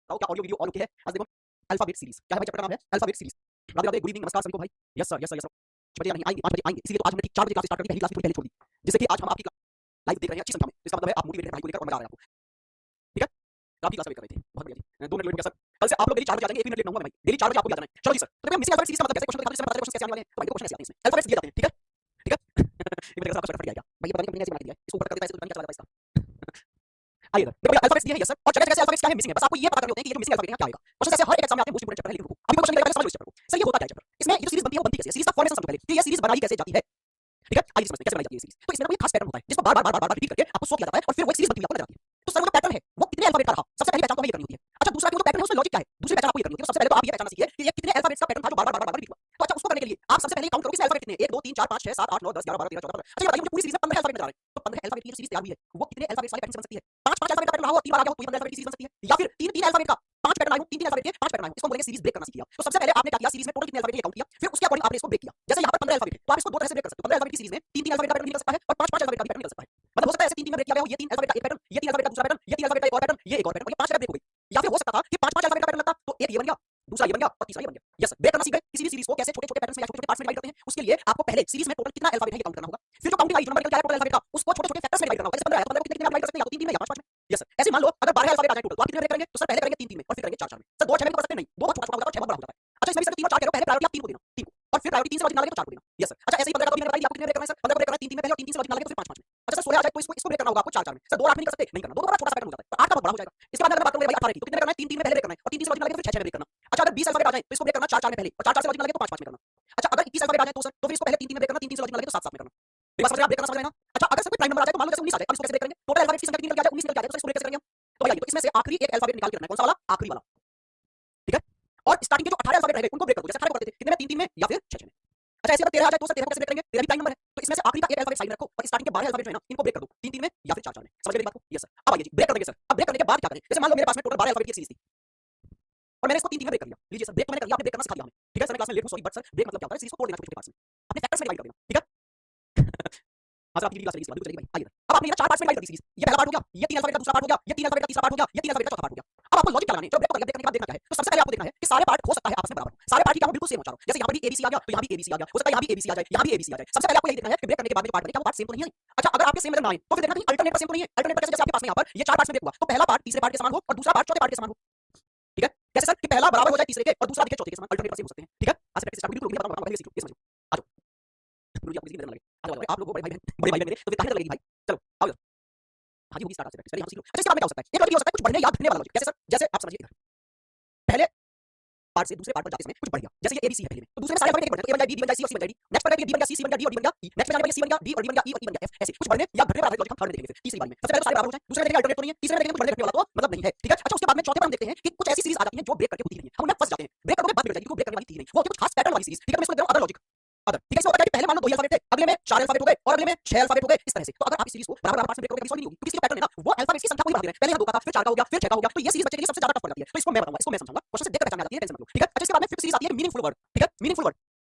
बताओ क्या audio video on okay है? आज देखो अल्फाबेट सीरीज क्या है भाई, चैप्टर का नाम है alphabet series. Radhe Radhe, good evening, नमस्कार सभी को भाई। Yes sir, yes sir, yes sir. 6 बजे नहीं आएंगे, 5 बजे आएंगे, इसीलिए तो आज हमने ठीक 4 बजे क्लास स्टार्ट करके पहली क्लास थोड़ी पहले छोड़ दी, जिससे कि आज हम आपकी लाइव देख रहे हैं अच्छी संख्या में। इसका मतलब है आप मोटिवेटेड पढ़ाई को लेकर और मजा आ रहा है आपको। ठीक है, तो आपकी क्लास वेट कर रहे थे, बहुत बढ़िया जी। 2 मिनट लेट हो गया सर। कल से आप लोग डेली 4 बजे आ जाएंगे, 1 मिनट लेट ना होगा भाई, डेली 4 बजे आपको भी आ जाना है। चलो जी सर, तो मिसिंग अल्फाबेट सीरीज का मतलब कैसे क्वेश्चन दिखा दो, इसमें बता दो क्वेश्चन कैसे आने वाले हैं, तो भाई क्वेश्चन ऐसे आते हैं इसमें अल्फाबेट्स दिए जाते हैं। ठीक है, ठीक है। ये मेरे साथ फट गया क्या भाई, ये पता नहीं कंपनी ने ऐसे बना दिया है, इसको ऊपर कर देता है, इसको पता नहीं क्या चला जाता है इसका। आइए इधर देखो, अल्फाबेट्स दिए हैं यस सर, और जगह जगह से अल्फाबेट्स क्या है मिसिंग है, बस आपको ये पता करने होते हैं कि ये जो मिसिंग अल्फाबेट है क्या आएगा। क्वेश्चन ऐसे हर एक एग्जाम में आते हैं, मोस्ट इंपोर्टेंट चैप्टर है, लेकिन रुको अभी क्वेश्चन लेकर समझ लो इस चैप्टर को सर। ये होता क्या है चैप्टर, इसमें ये जो सीरीज बनती है वो बनती कैसे है, सीरीज का फॉर्मेशन समझो पहले कि ये सीरीज बनाई कैसे जाती है। ठीक है, आइए समझते हैं कैसे बनाई जाती है सीरीज। तो इसमें कोई खास पैटर्न होता है जिसको बार बार बार बार रिपीट करके आपको शो किया जाता है और फिर वो एक सीरीज बनती हुई आपको नजर आती है। तो सर वो जो पैटर्न है वो कितने अल्फाबेट का रहा, सबसे पहली पहचान तो हमें ये करनी होती है। अच्छा दूसरा वो जो पैटर्न है उसमें लॉजिक क्या है, दूसरी पहचान आपको ये करनी होती है। तो सबसे पहले तो आप ये पहचानना सीखिए कि ये कितने अल्फाबेट्स का पैटर्न था जो बार बार बार बार रिपीट हुआ। तो अच्छा उसको करने के लिए आप सबसे पहले काउंट करो कि अल्फाबेट कितने हैं, 1 2 3 4 5 6 7 8 9 10 11 12 13 14 15। अच्छा ये बताइए मुझे पूरी सीरीज में 15 अल्फाबेट नजर आ रहे हैं, तो 15 अल्फाबेट की जो सीरीज तैयार हुई है वो कितने अल्फाबेट्स वाले पैटर्न से बन सकती है। 5 अल्फाबेट का पैटर्न रहा हो, 3 बार आ गया हो तो 15 अल्फाबेट की सीरीज बन सकती है, या फिर 3 अल्फाबेट का 5 पैटर्न आए हो, 3 अल्फाबेट के 5 पैटर्न आए हो, इसको बोलेंगे सीरीज ब्रेक करना सीख लिया। तो सबसे पहले आपने क्या किया, सीरीज में टोटल कितने अल्फाबेट है ये काउंट किया, फिर उसके अकॉर्डिंग आपने इसको ब्रेक किया। जैसे यहाँ पर 15 अल्फाबेट है तो आप इसको दो तरह से ब्रेक कर सकते हो। 15 अल्फाबेट की सीरीज में 3 अल्फाबेट का पैटर्न निकल सकता है और 5 अल्फाबेट का भी पैटर्न निकल सकता है। मतलब हो सकता है ऐसे 3 में ब्रेक किया गया हो, ये 3 अल्फाबेट का एक पैटर्न, ये 3 अल्फाबेट का दूसरा पैटर्न, ये 3 अल्फाबेट का एक और पैटर्न, ये एक और पैटर्न, और ये 5 ब्रेक हो गई। या फिर हो सकता था कि 5 अल्फाबेट का पैटर्न लगता तो एक ये बन गया, दूसरा ये बन गया और तीसरा ये बन गया। यस ब्रेक करना सीख गए। किसी भी सीरीज को कैसे छोटे छोटे पैटर्न में या छोटे छोटे पार्ट्स में डिवाइड करते हैं, उसके लिए आपको पहले सीरीज में टोटल कितना अल्फाबेट है ये काउंट करना होगा। फिर जो काउंटिंग आई, जो नंबर निकल के आया टोटल अल्फाबेट का, उसको छोटे छोटे फैक्टर्स में डिवाइड करना होगा। जैसे 15 है तो 15 को कितने डिवाइड कर सकते हैं, या तो 3 में या 5 में। यस सर, ऐसे मान लो अगर 12 अल्फाबेट आ जाए टोटल तो आप कितने ब्रेक करेंगे, तो सर पहले करेंगे 3 में और फिर करेंगे 4 में। सर 2 6 में कर सकते हैं, नहीं 2 बहुत छोटा छोटा होता है, 6 बहुत बड़ा हो जाता है। अच्छा इसमें सर 3 और 4 कह रहे हो, पहले प्रायोरिटी आप 3 को देना, 3 को, और फिर प्रायोरिटी 3 से लॉजिक ना लगे तो 4 को देना। Yes sir. अच्छा ऐसे ही 15 का भी मैंने बता दिया आपको कितने ब्रेक करना है सर, 15 को ब्रेक करना है 3 में पहले और 3 से लॉजिक ना लगे तो फिर 5 में। अच्छा सर 16 आ जाए तो इसको ब्रेक करना होगा आपको 4 में। सर 2 8 में नहीं कर सकते, नहीं करना, 2 तो बड़ा छोटा सा पैटर्न हो जाता है और 8 का बहुत बड़ा हो जाएगा। इसके बाद अगर बात करूं भाई 18 की, तो कितने करना है, 3 में पहले ब्रेक करना है और 3 से लॉजिक ना लगे तो फिर 6 में ब्रेक करना। अच्छा अगर 20 अल्फाबेट आ जाए तो इसको ब्रेक करना 4 में पहले और 4 से लॉजिक ना लगे तो 5 में करना। अच्छा अगर 21 अल्फाबेट आ जाए तो सर तो फिर इसको पहले 3 में ब्रेक करना, 3 से लॉजिक ना लगे तो 7 में करना। एक बार समझ आप ब्रेक करना समझ लेना। अच्छा अगर सर कोई प्राइम नंबर आ जाए तो मान लो जैसे 19 आ जाए, अब इसको कैसे ब्रेक करेंगे, टोटल अल्फाबेट की संख्या कितनी निकल के आ जाए, 19 निकल के आ जाए, तो इसको ब्रेक कैसे करेंगे हम। तो भाई तो इसमें से आखिरी एक अल्फाबेट निकाल के रखना है, कौन सा वाला, आखिरी वाला। ठीक है, और स्टार्टिंग के जो 18 अल्फाबेट रह गए उनको ब्रेक कर दो, जैसे 18 को करते थे कितने में, 3 में या फिर 6 में। अच्छा ऐसे अगर 13 आ जाए तो सर 13 को कैसे ब्रेक करेंगे, 13 भी प्राइम नंबर है, तो इसमें से आखिरी का एक अल्फाबेट साइड में रखो और स्टार्टिंग के 12 अल्फाबेट जो है ना इनको ब्रेक कर दो, 3 में या फिर 4 में। समझ गए बात को। Yes sir. अब आइए जी ब्रेक कर देंगे सर। अब ब्रेक करने के बाद क्या करें, जैसे मान लो मेरे पास में टोटल 12 अल्फाबेट की सीरीज थी और मैंने इसको 3 में ब्रेक कर दिया। लीजिए सर ब्रेक तो मैंने कर दिया, आपने ब्रेक करना सिखा दिया हमें। ठीक है सर, मैं क्लास में लेट हूं, सॉरी, बट सर ब्रेक मतलब क्या होता है, सीरीज को तोड़ देना छोटे छोटे पार्ट्स में, अपने फैक्टर्स में डिवाइड कर देना। ठीक है हाँ सर आपकी क्लास चलेगी, बिल्कुल चलेगी भाई। आइए अब आपने 4 पार्ट्स में डिवाइड कर दी सीरीज, ये पहला पार्ट हो गया, ये 3 अल्फाबेट का दूसरा पार्ट हो गया, ये 3 अल्फाबेट का तीसरा पार्ट हो गया, ये 3 अल्फाबेट का चौथा पार्ट हो गया। अब आपको लॉजिक क्या लगाना है, जब ब्रेक कर दिया, ब्रेक करने के बाद देखना क्या है, तो सबसे पहले आपको देखना है कि सारे पार्ट हो सकता है आपस में बराबर हो, सारे पार्ट की क्या हो, बिल्कुल सेम हो चारों। जैसे यहाँ पर भी एबीसी आ गया तो यहाँ भी एबीसी आ गया, हो सकता है यहाँ भी एबीसी आ जाए, यहाँ भी एबीसी आ जाए। सबसे पहले आपको यही देखना है कि ब्रेक करने के बाद में जो पार्ट बने क्या वो पार्ट सेम तो नहीं है। अच्छा अगर आपके सेम नजर ना आए तो फिर देखना कहीं अल्टरनेट पर सेम तो नहीं है। अल्टरनेट पर जैसे आपके पास में यहाँ पर ये 4 पार्ट्स में ब्रेक हुआ तो पहला पार्ट तीसरे पार्ट के समान हो और दूसरा पार्ट चौथे पार्ट के समान हो। ठीक है, कैसे सर कि पहला बराबर हो जाए तीसरे के और दूसरा दिखे चौथे के समान, अल्टरनेट पर सेम हो सकते हैं। ठीक है, आज प्रैक्टिस स्टार्ट बिल्कुल बताऊंगा, पहले सीखो, ये समझो। आ जाओ गुरु जी, आपको किसी नजर लगे, आ जाओ आप लोग बड़े भाई बहन, बड़े भाई बहन मेरे, तो फिर काहे लगेगी भाई। चलो आओ हाँ जी होगी स्टार्ट से पहले हम सीख लो। अच्छा इसके बाद में क्या हो सकता है, एक लॉजिक हो सकता है कुछ बढ़ने या घटने वाला लॉजिक। कैसे सर, जैसे आप समझिए इधर पहले पार्ट से दूसरे पार्ट पर जाते समय कुछ बढ़ गया, जैसे ये एबीसी है पहले में, तो दूसरे में सारे अल्फाबेट एक बढ़ गए, ए बन गया, बी बन गया, सी बन गया, डी। नेक्स्ट पर बी बन गया, सी बन गया, डी और डी बन गया ई। नेक्स्ट में जाने सी बन गया, डी और डी बन गया ई और ई बन गया एफ। ऐसे कुछ बढ़ने या घटने वाला लॉजिक हम थर्ड में देखेंगे, फिर तीसरी बारी में। सबसे पहले तो सारे बराबर हो जाए, दूसरे में देखेंगे अल्टरनेट तो नहीं है, तीसरे में देखेंगे कुछ बढ़ने घटने वाला तो मतलब नहीं है। ठीक है, अच्छा उसके बाद में चौथे पर हम देखते हैं कि कुछ ऐसी सीरीज आ जाती है जो ब्रेक करके होती नहीं है, हम उनमें फंस जाते हैं। ब्रेक करोगे बात बिगड़ जाएगी, क्योंकि ब्रेक करने वाली थी नहीं, वो होती है कुछ खास पैटर्न वाली सीरीज। ठीक है, मैं इसको दे रहा हूं अदर लॉजिक, अदर। ठीक है, इसमें होता है कि पहले मान लो 2 अल्फाबेट थे, अगले में 4 अल्फाबेट हो गए और अगले में 6 अल्फाबेट हो गए, इस तरह से। तो अगर आप इस सीरीज को बराबर बराबर पार्ट्स में ब्रेक करोगे कभी सॉल्व नहीं होगी, क्योंकि इसका पैटर्न है ना वो अल्फाबेट्स की संख्या को ही बढ़ा दे रहे हैं। पहले यहाँ 2 का था, फिर 4 का हो गया, फिर 6 का हो गया, तो ये सीरीज बच्चे के लिए सबसे ज्यादा टफ पड़ जाती है। तो इसको मैं बताऊंगा, इसको मैं समझाऊंगा, क्वेश्चन से देख कर पहचान आ जाती है, टेंशन मत लो। ठीक है, अच्छा इसके बाद में फिफ्थ सीरीज आती है मीनिंगफुल वर्ड। ठीक है, मीनिंगफुल वर्ड,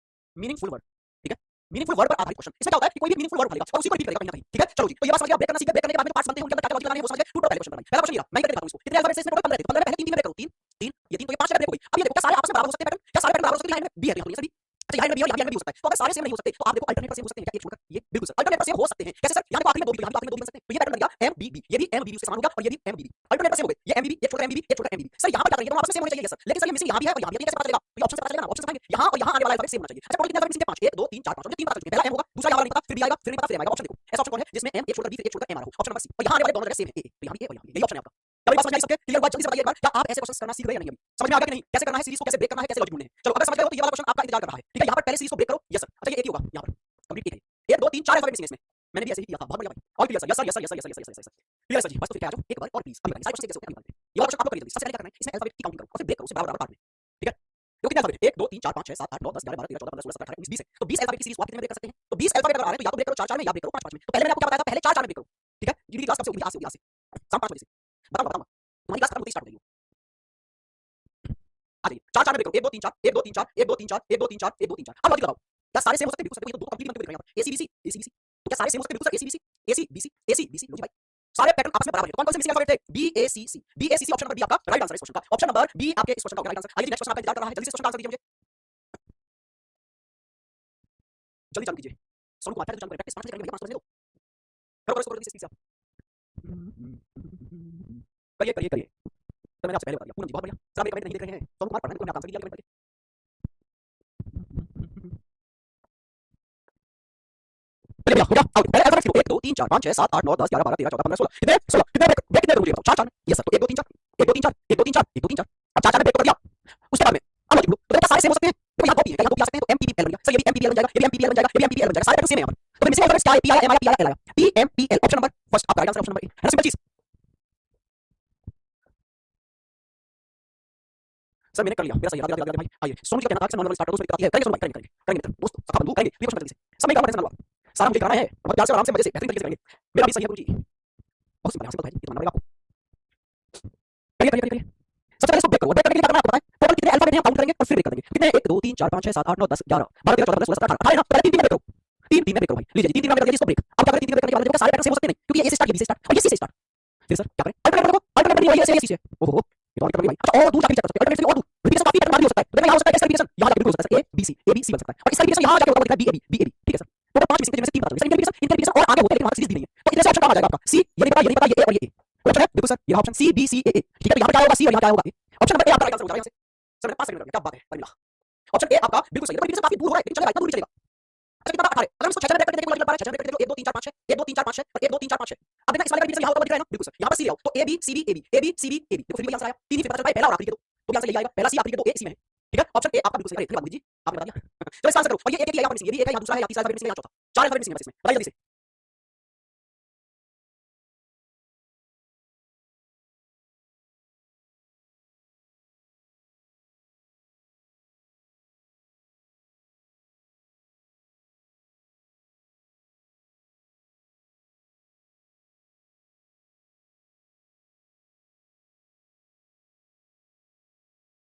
मीनिंगफुल वर्ड। ठीक है, मीनिंगफुल वर्ड पर आधारित क्वेश्चन। इसमें क्या होता है कि कोई भी मीनिंगफुल वर्ड उठाएगा और उसी को रिपीट करेगा कहीं ना कहीं। ठीक है, चलो जी, तो ये बात समझ गया, ब्रेक करना सीख गए। ब्रेक करने के बाद में पार्ट्स बनते हैं, उनके अंदर क्या लॉजिक लगाने हैं वो समझ गए। टू पहले क्वेश्चन बनाइए, पहला क्वेश्चन ये रहा, मैं करके दिखाता हूं इसको। कितने अल्फाबेट से इसमें टोटल 15 थे, तो 15 में पहले 3 में ब्रेक करो, 3 3 ये 3 तो ये 5 ब्रेक हो गई। अब ये देखो क्या सारे आपस में बराबर हो सकते हैं पैटर्न, क्या सारे पैटर्न बराबर हो सकते हैं, लाइन में बी है तो सभी। अच्छा यहाँ में बी और यहाँ में भी हो सकता है, तो अगर सारे सेम नहीं हो सकते तो आप देखो अल्टरनेट पर सेम हो सकते हैं क्या, एक छोड़कर ये बिल्कुल सर अल्टरनेट पर सेम हो सकते हैं। कैसे सर, यहाँ देखो आखिरी में 2 भी, यहाँ आखिरी में 2 भी बन सकते हैं, तो ये पैटर्न बन गया एम बी बी, ये भी एम बी बी उसके समान होगा और ये भी एम बी बी, अल्टरनेट पर सेम हो गए। ये एम बी बी, ये छोड़कर एम बी बी, ये छोड़कर एम बी बी। सर यहाँ पर क्या करेंगे, दोनों आपस में सेम होने चाहिए सर, लेकिन सर ये मिसिंग यहाँ भी है और यहाँ भी है, ये कैसे पता चलेगा, तो ये ऑप्शन से पता चलेगा ना, ऑप्शन से पाएंगे यहाँ और यहाँ आने वाला अल्फाबेट सेम होना चाहिए। अच्छा टोटल कितने अल्फाबेट मिसिंग है, 5, 1 2 3 4 5, मुझे 3 पता चल चुके हैं, पहला एम होगा, दूसरा यहाँ वाला नहीं पता, फिर बी आएगा, फिर नहीं पता, फिर एम आएगा। ऑप्शन देखो ऐसा ऑप्शन कौन है जिसमें एम एक छोड़कर बी, फिर एक छोड़कर एम आ रहा हो, ऑप्शन नंबर सी। और यहाँ आने वाले दोनों जगह सेम है, ए तो यहाँ भी ए और यहाँ भी, यही ऑप्शन है आपका। क्या बात समझ आई सबके, क्लियर हुआ, जल्दी से बताइए एक बार, क्या आप ऐसे क्वेश्चन करना सीख गए या नहीं, अभी समझ में आ गया कि नहीं, कैसे करना है सीरीज को, कैसे ब्रेक करना है, कैसे लॉजिक ढूंढने हैं। चलो अगर समझ गए हो तो ये वाला क्वेश्चन आपका इंतजार कर रहा है। ठीक है, यहाँ पर पहले सीरीज को ब्रेक करो। यस सर, अच्छा ये एक ही होगा यहाँ पर कंप्लीट है, 1 2 3 4 अल्फाबेट मिसिंग है इसमें, मैंने भी ऐसे ही किया था, बहुत बढ़िया भाई, all clear sir. Yes sir, yes sir, yes sir, yes sir, yes sir, clear sir ji. बस तो फिर क्या आ जाओ एक बार और प्लीज, अभी बताइए सारे क्वेश्चन कैसे होते हैं, अभी बताइए। ये वाला क्वेश्चन आप लोग करिए जल्दी, सबसे पहले क्या करना है, इसमें अल्फाबेट की काउंटिंग करो और फिर ब्रेक करो उसे बराबर बराबर पार्ट में। ठीक है, देखो कितने अल्फाबेट 1 2 3 4 5 6 7 8 9 10 11 12 13 14 15 16 17 18 19 20 है, तो 20 अल्फाबेट की सीरीज को आप कितने में ब्रेक कर सकते हैं, तो 20 अल्फाबेट अगर आ रहे हैं तो या तो ब्रेक करो 4 4 में या ब्रेक करो 5 5 में। तो पहले मैंने आपको क्या बताया था, पहले 4 4 में ब्रेक करो। ठीक है, जी क्लास कब से होगी, आज से होगी, आज से शाम 5 बजे से, बताऊंगा बताऊंगा, तुम्हारी क्लास खत्म होती स्टार्ट हो जाएगी। आ जाइए 4 4 में ब्रेक करो, 1 2 3 4 1 2 3 4 1 2 3 4 1 2 3 4 1 2 3 4। अब लॉजिक लगाओ, क्या सारे सेम हो सकते हैं, बिल्कुल सर, ये तो 2 कंप्लीट बनते हुए दिख रहे हैं यहाँ पर, एसी बीसी एसी बीसी, तो क्या सारे सेम हो सकते हैं, बिल्कुल sir AC BC AC BC AC BC, लो जी भाई सारे पैटर्न आपस में बराबर है। तो कौन कौन से मिसिंग अल्फाबेट थे? B A C C. B A C C option number B आपका राइट आंसर है इस क्वेश्चन का। ऑप्शन नंबर बी आपके इस क्वेश्चन का राइट आंसर। आइए नेक्स्ट क्वेश्चन आपका इंतजार कर रहा है, जल्दी से क्वेश्चन का आंसर दीजिए मुझे, जल्दी चालू कीजिए। सोनू कुमार जल्दी चालू करें, प्रैक्टिस 5 सेकंड करेंगे भैया, 5 सेकंड दे दो। करो करो करो जल्दी से स्पीड से आप। करिए करिए करिए। तो मैंने आपसे पहले बता दिया, पूनम जी बहुत बढ़िया। सर आप कमेंट नहीं देख रहे हैं, सोनू कुमार पढ़ना है तो मैंने आपका आंसर दिया, कमेंट करके। चलिए भैया हो गया आउट। पहले अल्फाबेट लिखो, 1 2 3 4 5 6 7 8 9 10 11 12 13 14 15 16 कितने 16 कितने ब्रेक कितने मुझे बताओ। 4 4 यस सर। तो 1 2 3 4 1 2 3 4 1 2 3 4 1 2 3 4। अब 4 4 में ब्रेक कर दिया, उसके बाद में अब लॉजिक लो। तो देखो सारे सेम हो सकते हैं, तो यहाँ कॉपी है, यहाँ कॉपी आ सकते हैं, तो एमपीपीएल बन गया सर। ये भी एमपीपीएल बन जाएगा, ये भी एमपीपीएल बन जाएगा, ये भी एमपीपीएल बन जाएगा, सारे पैटर्न सेम है यहाँ पर। तो मिसिंग अल्फाबेट्स क्या है? पी आया, एम आया, पी आया, एल आया, पीएमपीएल ऑप्शन नंबर फर्स्ट आपका राइट आंसर, ऑप्शन नंबर ए है ना, सिंपल चीज। सर मैंने कर लिया, मेरा सही है, राधे भाई। आइए सोनू जी का कहना था कि सर नॉर्मल स्टार्ट करो, उसमें दिक्कत है, करेंगे सोनू भाई, करेंगे करेंगे मित्र दोस्त, अच्छा बंधु करेंगे, ये क्वेश्चन जल्दी से सब में काम टेंशन ना लो, सारा मुझे कराना है और प्यार से आराम से मजे से बेहतरीन तरीके से करेंगे। मेरा भी सही है गुरुजी, बहुत सिंपल है, सिंपल है, ये तो मानना पड़ेगा आपको। करिए करिए करिए। सबसे पहले इसको ब्रेक करो, ब्रेक करने के लिए क्या करना है आपको पता है? टोटल कितने अल्फाबेट हैं काउंट करेंगे और फिर ब्रेक कर देंगे। कितने 1 2 3 4 5 6 7 8 9 10 11 12 13 14 15 16 17 18 ना, पहले 3 3 में ब्रेक करो, 3 3 में ब्रेक करो भाई, लीजिए 3 3 में ब्रेक कर दिया इसको ब्रेक। अब क्या करें 3 3 में ब्रेक करने के बाद देखो सारे पैटर्न सेम हो सकते नहीं, क्योंकि ये ए से स्टार्ट, ये बी से स्टार्ट और ये सी से स्टार्ट। फिर सर क्या करें? अल्टरनेट देखो, अल्टरनेट नहीं वही है, ये सी से। ओहो ये तो अल्टरनेट भाई। अच्छा और दूसरा भी चेक कर सकते हैं, अल्टरनेट और दो रिपीटेशन काफी पैटर्न हो सकता है। तो देखो यहाँ हो सकता है इसका रिपीटेशन यहाँ जाके बिल्कुल हो सकता है, ए बी सी बन सकता है, और इसका रिपीटेशन यहाँ जाके होगा, बी ए बी ठीक है सर। तो 5 मिसिंग में से 3 बता दो, इसका इंटरप्रिटेशन और आगे होता है लेकिन वहां सीरीज दी नहीं है, तो इधर से ऑप्शन काम आ जाएगा आपका सी, ये नहीं पता, ये नहीं पता, ये ए और ये ए। कोई ऑप्शन है देखो सर, ये ऑप्शन सी बी सी ए ए, ठीक है। तो यहाँ पे क्या होगा सी और यहाँ क्या होगा ए। ऑप्शन नंबर ए आपका राइट आंसर हो जाएगा यहाँ से। सर मैंने 5 सेकंड कर दिया, क्या बात है परिणा। ऑप्शन ए आपका बिल्कुल सही है, रिपीटेशन काफी दूर हो रहा है लेकिन चलेगा, इतना दूर भी चलेगा। अच्छा कितना 18 अगर हम इसको 6 में ब्रेक करके देखो, लॉजिक लगा रहा है 6 में ब्रेक करके देखो, 1 2 3 4 5 6 1 2 3 4 5 6 1 2 3 4 5 6। अब देखना इस वाले का रिपीटेशन यहाँ होगा, दिख रहा है ना, बिल्कुल सर यहाँ पर सी ले आओ, तो A B C B A B A B C B A B, देखो फिर वही आंसर आया, 3 ही फिर पता चलता है, पहला और आखिरी के दो, तो यहाँ से यही आएगा, पहला सी आखिरी के दो ए सी में है, ठीक है। ऑप्शन ए आपका बिल्कुल सही है, धन्यवाद जी आपने बता दिया। चलो इसका आंसर करो, और ये एक ही है यहाँ पर मिसिंग, ये भी एक है, यहाँ दूसरा है, यहाँ तीसरा है, यहाँ चौथा, 4 अल्फाबेट मिसिंग है इसमें, बताइए जल्दी से।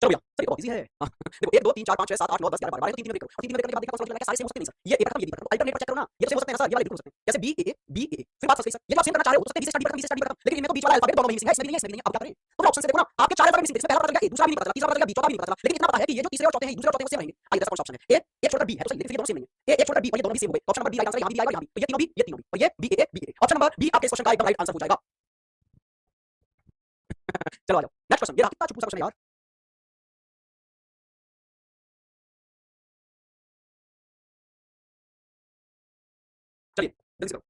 चलो भैया सर ये बहुत इजी है। हाँ, देखो 1 2 3 4 5 6 7 8 9 10 11 12 3 3 में ब्रेक करो, और 3 3 में ब्रेक करने के बाद देखा कौन सा लॉजिक लगा, सारे सेम हो सकते नहीं सर, ये ए पैटर्न ये बी पैटर्न, अल्टरनेट पर चेक करो ना, ये तो सेम हो सकते हैं ना सर, ये वाले बिल्कुल हो सकते हैं, जैसे बी ए बी ए फिर बात सही सर, ये जो आप सेम करना चाह रहे हो तो सकते हैं बी से स्टार्ट बी पैटर्न, लेकिन इनमें तो बीच वाला अल्फाबेट दोनों में मिसिंग है, इसमें भी नहीं है, इसमें भी नहीं है। अब क्या करें? तो ऑप्शन से देखो ना, आपके 4 अल्फाबेट मिसिंग थे, इसमें पहला पता चला ए, दूसरा भी नहीं पता चला, तीसरा पता चला बी, चौथा भी नहीं पता चला, लेकिन इतना पता है कि ये जो तीसरे और चौथे हैं, दूसरे और चौथे वो सेम रहेंगे। आइए दस कौन सा ऑप्शन है? ए एक छोटा बी है तो सही, लेकिन ये दोनों सेम नहीं है। ए एक छोटा बी और ये दोनों भी सेम हो गए, option number B right answer, यहाँ भी आएगा, यहाँ भी, तो ये तीनों भी और ये B A option number B आपके इस क्वेश्चन का एकदम राइट आंसर हो जाएगा। चलो आ जाओ नेक्स्ट क्वेश्चन, ये रहा कितना चुप क्वेश्चन है यार। चलिए जल्दी से करो।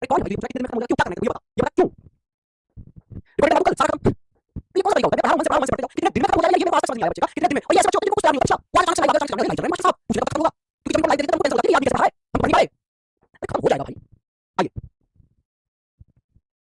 अरे कौन है भाई, कितने में खत्म हो गया, क्यों क्या करना है, ये बता क्यों रिकॉर्डिंग लागू कल सारा खत्म। तो ये कौन सा तरीका होता है? पढ़ाओ मन से पढ़ेगा, कितने दिन में खत्म हो जाएगा, ये मेरे पास समझ नहीं आया बच्चे का, कितने दिन में, और ये ऐसे बच्चे होते हैं जिनको कुछ तैयार नहीं होता, अच्छा वो चांस लगाएगा, चांस लगाएगा, नहीं मास्टर साहब मुझे तो खत्म होगा, क्योंकि जब मैं लाइव देते हैं तो टेंशन लगती है, याद नहीं कैसे पढ़ा है, हम पढ़ नहीं पाए, खत्म हो जाएगा भाई। आइए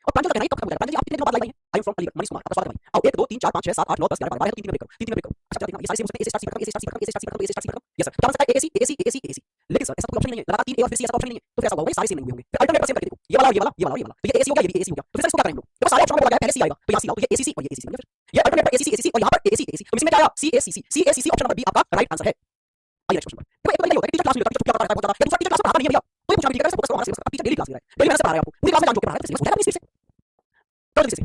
और प्रांजल का कहना है कब खत्म हो जाएगा। प्रांजल जी आप कितने दिनों बाद लाइव आई हैं? I am from Aligarh, Manish Kumar, आपका स्वागत है भाई। आओ 1 2 3 4 5 6 7 8 9 10 11 12 3 में ब्रेक करो, 3 में ब्रेक करो। अच्छा देखना ये सारे सेम हो सकते हैं, ए से स्टार्ट सी खत्म, ए से स्टार्ट सी खत्म, ए से स्टार्ट सी खत्म, ए से स्टार्ट सी खत्म, यस सर। क्या हो सकता है? ए C A C A C A सी, लेकिन सर ऐसा कोई ऑप्शन नहीं है, लगातार 3 ए और फिर सी ऐसा ऑप्शन नहीं है, तो फिर ऐसा होगा ये सारे सेम नहीं होंगे, फिर अल्टरनेट पर सेम करके देखो, ये वाला ये वाला ये वाला ये वाला, तो ये ए सी हो गया, ये भी ए सी हो गया, तो फिर इसको क्या करेंगे हम लोग? देखो सारे ऑप्शन में लगा है, पहले सी आएगा तो यहाँ सी आओ, तो ये ए सी सी और ये ए सी सी बन गया, फिर ये अल्टरनेट पर ए सी ए सी और यहाँ पर ए सी ए सी, तो इसमें क्या आया? सी A C C C A C C, option number B आपका राइट आंसर है। आइए नेक्स्ट क्वेश्चन पर। देखो एक तो ये होता है कि टीचर क्लास में होता है, टीचर क्या पढ़ाता है बहुत ज्यादा, या दूसरा टीचर क्लास में पढ़ाता नहीं है भैया, तो ये पूछना भी ठीक है, कैसे फोकस करो, वहां से टीचर डेली क्लास ले रहा है, डेली मैंने से पढ़ा रहा है आपको, पूरी क्लास में जान जो के पढ़ा रहा है, तो समझ अपनी स्पीड से तो जल्दी से।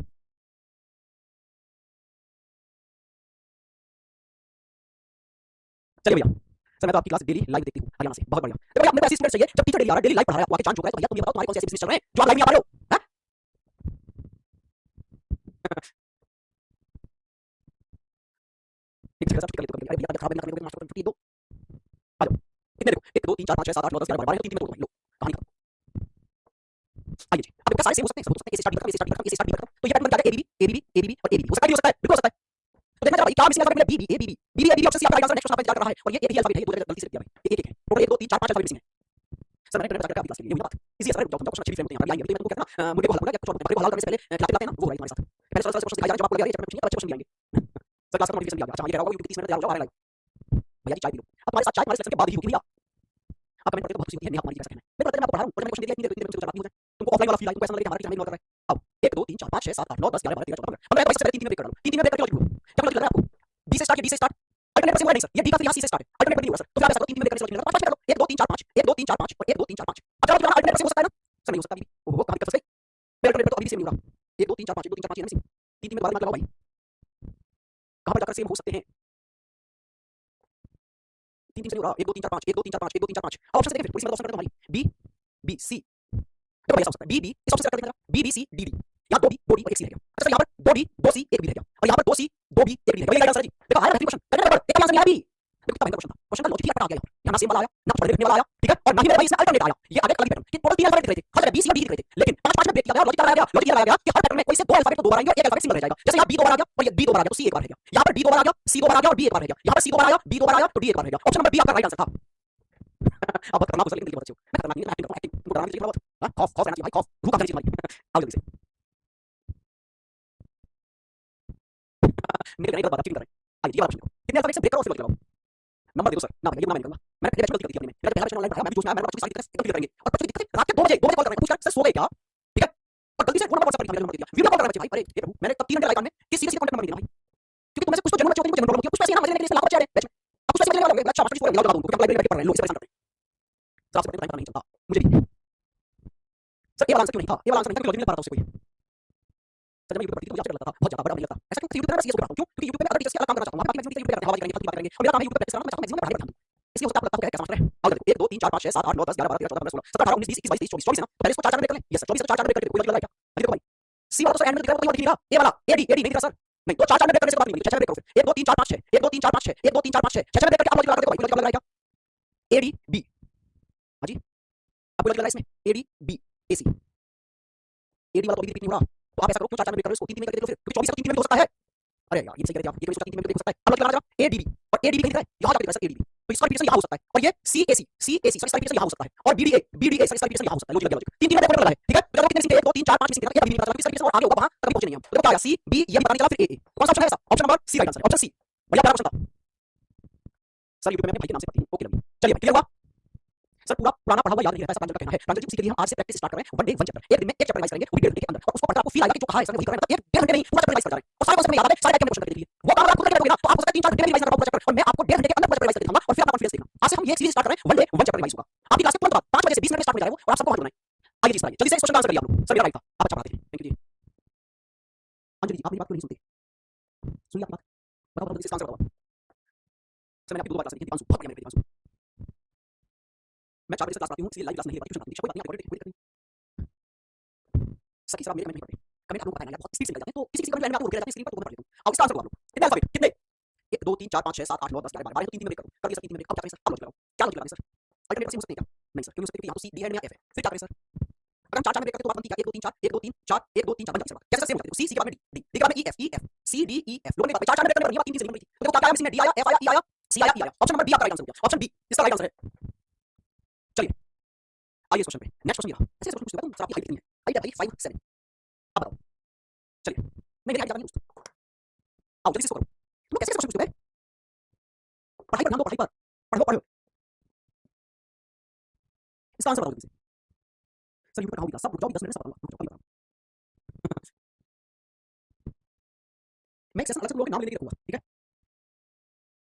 चलिए भैया सर मैं तो आपकी क्लास डेली लाइव देखती हूँ हरियाणा से, बहुत बढ़िया। देखो भैया अपने पास ऐसी स्टूडेंट चाहिए, जब टीचर डेली आ रहा है, डेली लाइव पढ़ा रहा है, आपको आके चांस होगा, तो भैया तुम ये बताओ तुम्हारे कौन से ऐसे बिजनेस चल रहे हैं जो आप लाइव नहीं आ पा रहे हो? हैं? एक सेकंड सब ठीक कर लेते हो, अरे भैया तबियत खराब है ना, करने को मास्टर छुट्टी दो। आ जाओ कितने देखो 1 2 3 4 5 6 7 8 9 10 11 12 3 3 में तोड़ दो, लो कहानी खत्म। आइए जी अब देखो सारे सेम हो सकते हैं, सब हो सकते हैं, ए से स्टार्ट खत्म, ए से स्टार्ट खत्म, ए से स्टार्ट खत्म, तो ये पैटर्न बन जाएगा एबीबी एबीबी और एबीबी, हो सकता है, हो सकता है, बिल्कुल हो सकता है। तो देखना जरा भाई क्या मिसिंग अल्फाबेट मिला, B B A B B B B option C आपका राइट आंसर, नेक्स्ट क्वेश्चन आप इंतजार कर रहा है, और ये एक ही अल्फाबेट है, ये दो जगह गलती से लिख दिया भाई, एक एक है टोटल 1 2 3 4 5 अल्फाबेट मिसिंग है। सर मैंने इंटरनेट पर क्लास के लिए ये बात इसी सर जब क्वेश्चन अच्छी फ्रेम होते हैं, आएंगे तो मैं तुमको कहता ना मुझे को हल करना क्या कुछ को हल करने से पहले खिलाते लाते हैं ना, वो राइट हमारे साथ पहले सर क्वेश्चन दिखाया जब आपको लगा ये चैप्टर में अच्छे क्वेश्चन भी आएंगे। सर क्लास का नोटिफिकेशन भी आ गया, अच्छा ये कह रहा होगा क्योंकि 30 मिनट तैयार हो जाओ, आ रहा है लाइव भैया जी चाय पी लो, अब हमारे साथ चाय हमारे सेक्शन के बाद ही होगी भैया, आप कमेंट करके तो बहुत खुशी होती है, नहीं हमारी कैसा कहना है, मैं बताता मैं आपको पढ़ा रहा हूं और मैं क्वेश्चन दे दिया, इतनी देर में कुछ बात नहीं होता, तुमको ऑफलाइन वाला फील आएगा, ऐसा लगे हमारे एग्जाम में इग्नोर कर रहा है। अब 1 2 3 4 5 6 7 8 9 10 11 12 13 14 15 हम मैं सबसे पहले 3 में ब्रेक कर रहा हूं, 3 में ब्रेक करके लॉजिक लो, क्या लॉजिक लग रहा है आपको? बी से स्टार्ट, बी से स्टार्ट अल्टरनेट पर से हुआ नहीं सर, ये डी का फिर यहाँ सी से स्टार्ट है, अल्टरनेट पर नहीं हुआ सर, तो फिर आप ऐसा करो 3 3 में करके सेलेक्ट करना, 5 5 कर लो, 1 2 3 4 5 1 2 3 4 5 और 1 2 3 4 5। अब चलो अल्टरनेट पर से हो सकता है ना सर, नहीं हो सकता अभी, ओहो कहां दिक्कत फंस गई, मेरा अल्टरनेट पर तो अभी भी सेम नहीं हो रहा, 1 2 3 4 5 1 2 3 4 5 ये नहीं, 3 3 में दोबारा दिमाग लगाओ भाई, कहां पर जाकर सेम हो सकते हैं, 3 3 से नहीं हो रहा, 1 2 3 4 5 1 2 3 4 5 1 2 3 4 5, अब ऑप्शन से देखें फिर, पुलिस में ऑप्शन कर देता हूं भाई, बी बी सी, देखो भाई ऐसा हो सकता है, बी बी इस ऑप्शन से कर देना, B B C D D, यहाँ 2 बी और 1 सी रह गया, अच्छा यहाँ पर 2 डी 2 सी 1 बी रह गया, और यहाँ पर 2 सी 2 बी 1 बी रह गया, ये आंसर है जी, देखो आया बेहतरीन क्वेश्चन, करने पर एक आंसर यहाँ बी, देखो कितना बेहतर क्वेश्चन था, क्वेश्चन का लॉजिक ही आ गया यहाँ, यहाँ ना सेम वाला आया, ना पढ़ने लिखने वाला आया, ठीक है, और ना ही मेरे भाई इसमें अल्टरनेट आया, ये आगे कल भी पैटर्न कि टोटल 3 अल्फाबेट दिख रहे थे, हर जगह बी सी और डी दिख रहे थे, लेकिन 5 5 में ब्रेक किया गया, लॉजिक लगाया गया, लॉजिक लगाया गया कि हर पैटर्न में कोई से 2 अल्फाबेट तो 2 बार आएंगे और 1 अल्फाबेट सिंगल रह जाएगा, जैसे यहाँ बी 2 बार आ गया और ये बी 2 बार आ गया तो सी 1 बार रह गया, यहाँ पर डी 2 बार आ गया, सी 2 बार आ गया और बी 1 बार रह गया, यहाँ पर सी 2 बार आया, बी 2 बार आया तो डी 1 बार रह गया, ऑप्शन नंबर बी आपका राइट आंसर था। अब खतरनाक हो लेकिन बहुत अच्छे हो, मैं खतरनाक नहीं, मैं एक्टिंग करता हूं, एक्टिंग मुझे डराने चाहिए बहुत, हां खौफ खौफ रहना चाहिए भाई, खौफ भूख आनी चाहिए भाई, आओ जल्दी से मेरे नहीं कर बात, कर रहे हैं आइए ये वाला प्रश्न कितने अल्फाबेट से ब्रेक करो फिर लगाओ, नंबर देखो सर ना भैया, ये ना मैं निकलूंगा, मैंने पहले गलती की थी अपने में, मेरा पहला क्वेश्चन ऑनलाइन पढ़ा, मैं भी जोश में आया, मैंने बच्चों की सारी तरह एकदम क्लियर करेंगे, और बच्चों की दिक्कत है रात के 2 बजे कॉल कर रहे हैं, पूछ कर सर सो गए क्या, ठीक है, और गलती से फोन नंबर व्हाट्सएप पर नंबर दे दिया, वीडियो कॉल कर रहा है भाई, अरे हे प्रभु मैंने तब 3 घंटे लाइव में किस सीरियस कॉन्टेक्ट नंबर देना भाई, क्योंकि तुम में से कुछ तो जन्म बच्चों को जनरल प्रॉब्लम होती है, कुछ पैसे ना मजे लेने के लिए लाखों बच्चे आ रहे हैं बैच में, अब कुछ पैसे मिलने वाले हैं, अच्छा मास्टर पूरा मिला दूंगा, क्योंकि लाइब्रेरी में पढ़ रहे हैं लोग इसे परेशान करते हैं, साफ से पता नहीं चलता मुझे भी सर, ये वाला आंसर क्यों नहीं था, ये वाला आंसर नहीं था, क्योंकि लॉजिक नहीं पढ़ा था उससे कोई सर, जब मैं यूट्यूब पढ़ती थी तो मुझे अच्छा लगता था, बहुत ज्यादा बड़ा नहीं लगता ऐसा, क्योंकि यूट्यूब पे मैं सीरियस हो रहा हूं, क्यों, क्योंकि यूट्यूब पे मैं अदर टीचर्स के अलग काम करना चाहता हूं, बाकी मैक्सिमम यूट्यूब पे करते हैं, हवा करेंगे फालतू बात करेंगे, और मेरा काम है यूट्यूब पे प्रैक्टिस करना, मैं चाहता हूं मैक्सिमम पढ़ाई पर ध्यान दूं, इसलिए हो सकता है आपको लगता है कैसा मास्टर है, आओ देखो 1 2 3 4 5 6 7 8 9 10 11 12 13 14 15 16 17 18 19 20 21 22 23 24 है ना, पहले इसको 4 4 में ब्रेक कर लें, यस सर 24 से 4 4 में ब्रेक करके कोई लॉजिक लगा क्या, अभी देखो भाई सी वाला तो सर एंड में दिख रहा है, वो तो दिख रहा, ए वाला एडी एडी नहीं दिख रहा सर, नहीं तो 4 4 में ब्रेक करने से बात नहीं मिलेगी, 6 6 में ब्रेक करो फिर 1 2 3 4 5 6 1 2 3 4 5 6 1 2 3 4 5 6 6 6 में ब्रेक करके आप लॉजिक लगा देखो भाई, कोई लॉजिक लग रहा है क्या, एडी बी, हां जी आपको लॉजिक लगा इसमें एडी बी एसी, एडी वाला तो अभी नहीं हो रहा, तो आप ऐसा करो क्यों 4 4 में ब्रेक कर रहे हो, इसको 3 3 में करके देख लो फिर, क्योंकि 24 से 3 3 में भी हो सकता है, अरे यार ये सही कह रहे थे आप, ये तो इसका 3 3 में भी हो सकता है, अब लॉजिक लगाना जरा एडीबी और एडीबी कहीं दिख रहा है, यहां जाके दिख रहा है सर एडीबी, तो इसका रिपीटेशन यहां हो सकता है, और ये सीएसी सीएसी सर इसका रिपीटेशन यहां हो सकता है, और बीडीए बीडीए सर इसका रिपीटेशन यहां हो सकता है, लॉजिक लगा लॉजिक 3 3 में देखो लगा है, ठीक है, तो कितने सीधे 1 2 3 4 5 सीधे, ये अभी नहीं पता चला, इसका रिपीटेशन और आगे होगा वहां कभी पहुंचे नहीं हम, तो देखो क्या आया सी बी ये भी पता नहीं चला, फिर ए कौन सा ऑप्शन है ऐसा, option number C right answer, option C भैया पहला क्वेश्चन था सर, यूट्यूब में अपने भाई के नाम से पढ़ती हूं, ओके लगी, चलिए भाई क्लियर हुआ सर, पूरा पुराना पढ़ा हुआ याद नहीं रहता, ऐसा प्रांजल का कहना है, प्रांजल जी उसी के लिए हम आज से प्रैक्टिस स्टार्ट कर रहे हैं, वन डे वन चैप्टर, एक दिन में एक चैप्टर रिवाइज करेंगे पूरी डेढ़ घंटे के अंदर, और उसको पढ़कर आपको फील आएगा कि जो कहा है सर ने वही कर रहे हैं, मतलब एक डेढ़ घंटे नहीं पूरा चैप्टर रिवाइज कर रहे हैं, और सारे कॉन्सेप्ट में याद आ गए, सारे क्वेश्चन करके लिए वो काम आप खुद करके बैठोगे ना, तो आप हो सकता है 3 4 घंटे में रिवाइज कर पाओ पूरा चैप्टर, और मैं आपको डेढ़ घंटे के अंदर पूरा चैप्टर रिवाइज करके दिखाऊंगा, और फिर अपना कॉन्फिडेंस देखना, आज से हम ये सीरीज स्टार्ट कर रहे हैं, one day one chapter revise होगा, आपकी क्लास के तुरंत बाद 5 बजे से 20 मिनट में स्टार्ट हो जाएगा वो, और आप सबको हाथ बनाएं, आइए जी जल्दी से इस क्वेश्चन का आंसर करिए आप लोग, सर मेरा राइट था, आप अच्छा पढ़ाते हैं, थैंक यू जी, अंजलि जी आप मेरी बात क्यों नहीं सुनते, सुनिए आपकी बात, बताओ जल्दी से आंसर बताओ सर, मैंने आपकी 2 बार क्लास ली थी, आंसू बहुत बढ़िया मेरे आंसू, मैं 4 बजे से क्लास पढ़ाती हूं, इसलिए लाइव क्लास नहीं ले पाती, ट्यूशन पढ़ती, कोई बात नहीं, आप कोई सर की मेरे कमेंट नहीं पढ़ते, कमेंट आप लोगों को पता है बहुत स्पीड से निकल जाते हैं, तो किसी किसी कमेंट लाइन में आपको रुक जाते हैं स्क्रीन पर, तो मैं पढ़ लेता हूं, अब इसका आंसर बताओ कितने अल्फाबेट कितने 1 2 3 4 5 6 7 8 9 10 11 12 तो 3 3 में ब्रेक करो, कर दिया सर 3 3 में ब्रेक, अब क्या करें सर, अब लॉजिक लगाओ, क्या लॉजिक लगाएं सर, अल्टरनेट से हो सकते हैं क्या, नहीं सर क्यों हो सकते, यहाँ तो सी डी एंड में एफ है, फिर क्या करें सर, अगर हम 4 4 में ब्रेक करते तो बात बनती क्या 1 2 3 4 1 2 3 4 1 2 3 4 बन जाती है, कैसे सेम हो जाती है, सी सी के बाद में डी डी के बाद में E F C D E F, लोगों ने 4 4 में ब्रेक करने पर ये बात 3 3 से निकल गई थी, तो देखो क्या आया, सी में डी आया, एफ आया, ई आया, सी आया, ई आया, ऑप्शन नंबर बी आपका राइट आंसर हो गया, ऑप्शन बी इसका राइट आंसर है, चलिए आइए इस क्वेश्चन पे, नेक्स्ट क्वेश्चन ये रहा, ऐसे क्वेश्चन पूछते हैं, सर आपकी हाइट कितनी है, हाइट है भाई 5 7, अब बताओ चलिए, नहीं मेरी हाइट ज्यादा नहीं दोस्तों, आओ जल्दी से इसको करो, तुम कैसे क्वेश्चन पूछते हो, पढ़ाई पर ध्यान दो, पढ़ाई पर पढ़ो पढ़ो, इसका आंसर बताओ जल्दी से सर, यूट्यूब पर कहां होगी सब, रुक जाओ 10 मिनट से बताऊंगा, रुक जाओ मैं एक सेशन अलग से लोगों के नाम लेके रखूंगा, ठीक है,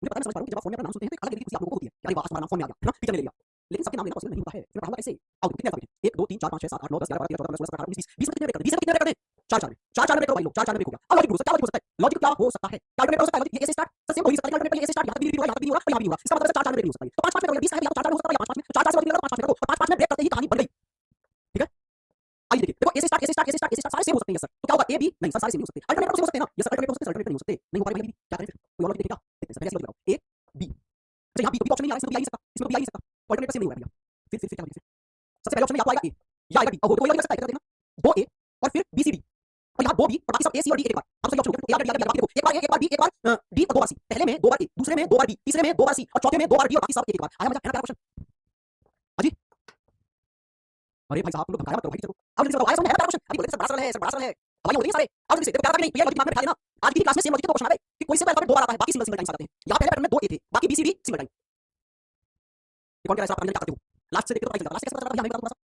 मुझे पता, मैं समझ पा रहा हूं कि जब आप फोन में अपना नाम सुनते हैं तो एक अलग लेवल की खुशी आप लोगों को होती है कि अरे वाह हमारा नाम फोन में आ गया है ना, टीचर ने ले लिया, लेकिन सबके नाम लेना पॉसिबल नहीं होता है, मैं पढ़ाऊंगा कैसे, आओ कितने अल्फाबेट हैं 1 2 3 4 5 6 7 8 9 10 11 12 13 14 15 16 17 18 19 20 में कितने ब्रेक कर दें, 20 में कितने ब्रेक कर दें, 4 4 में 4 4 में ब्रेक करो भाई लोग, 4 4 में ब्रेक हो गया, अब लॉजिक हो सकता है, लॉजिक क्या हो सकता है, कैलकुलेट हो सकता है, लॉजिक ये ऐसे स्टार्ट सर सेम हो ही सकता है, कैलकुलेट ये ऐसे स्टार्ट, यहां तक भी हो रहा है, यहां तक भी हो रहा है, इसका मतलब 4 4 में ब्रेक हो सकता है, तो 5 5 में करो, 20 है या 4 4 में हो सकता है, या 5 5 में 4 4 से लॉजिक लगा 5 5 में करो, 5 5 में ब्रेक करते ही कहानी बन गई, ठीक है, आइए देखिए देखो ऐसे स्टार्ट ऐसे स्टार्ट ऐसे स्टार्ट ऐसे स्टार्ट सारे सेम हो सकते हैं सर, तो क्या होगा ए बी नहीं सर सारे सेम नहीं हो सकते, अल्टरनेट तो सेम हो सकते हैं ना, यस अल्टरनेट हो सकते हैं, अल्टरनेट नहीं हो सकते, नहीं हो पाएगा ये भी, क्या करें फिर, कोई और लॉजिक देखेगा, देखते हैं सर कैसे लॉजिक लगाओ ए बी, अच्छा यहाँ बी तो ऑप्शन नहीं आ रहा, इसमें तो भी आ ही सकता, इसमें तो भी आ ही सकता, अल्टरनेट सेम नहीं होगा भैया, फिर क्या होगा, सबसे पहले ऑप्शन में आपको आएगा ए, या आएगा डी, अब कोई लॉजिक कर सकता है, देखना 2 ए और फिर बी सी डी, और यहाँ 2 बी और बाकी सब ए सी और डी एक बार, हम सही ऑप्शन होंगे, याद याद देखो एक बार ए एक बार बी एक बार डी और 2 बार सी, पहले में 2 बार ए, दूसरे में 2 बार बी, तीसरे में 2 बार सी, और चौथे में 2 बार डी और बाकी सब एक बार, आया मजा, है ना क्वेश्चन, हां जी, अरे भाई साहब तुम लोग भगाया मत करो भाई, चलो अब जल्दी से बताओ, आया समझ, है ना क्वेश्चन, अभी बोलते सर बड़ा सरल है, सर बड़ा सरल है, अब ये हो रही है सारे, अब जल्दी से देखो क्या करना नहीं, ये लॉजिक दिमाग में बिठा लेना, आज की क्लास में सेम लॉजिक के 2 क्वेश्चन आ गए कि कोई से पहले 2 बार आता है, बाकी सिंगल सिंगल टाइम्स आते हैं, यहाँ पहले पैटर्न में 2 ए थे, बाकी B C D single time, ये कौन कह रहा है सर आप क्या करते हो, लास्ट से देखते हो पता चलता, लास्ट कैसे पता चलता, हमें बता दो,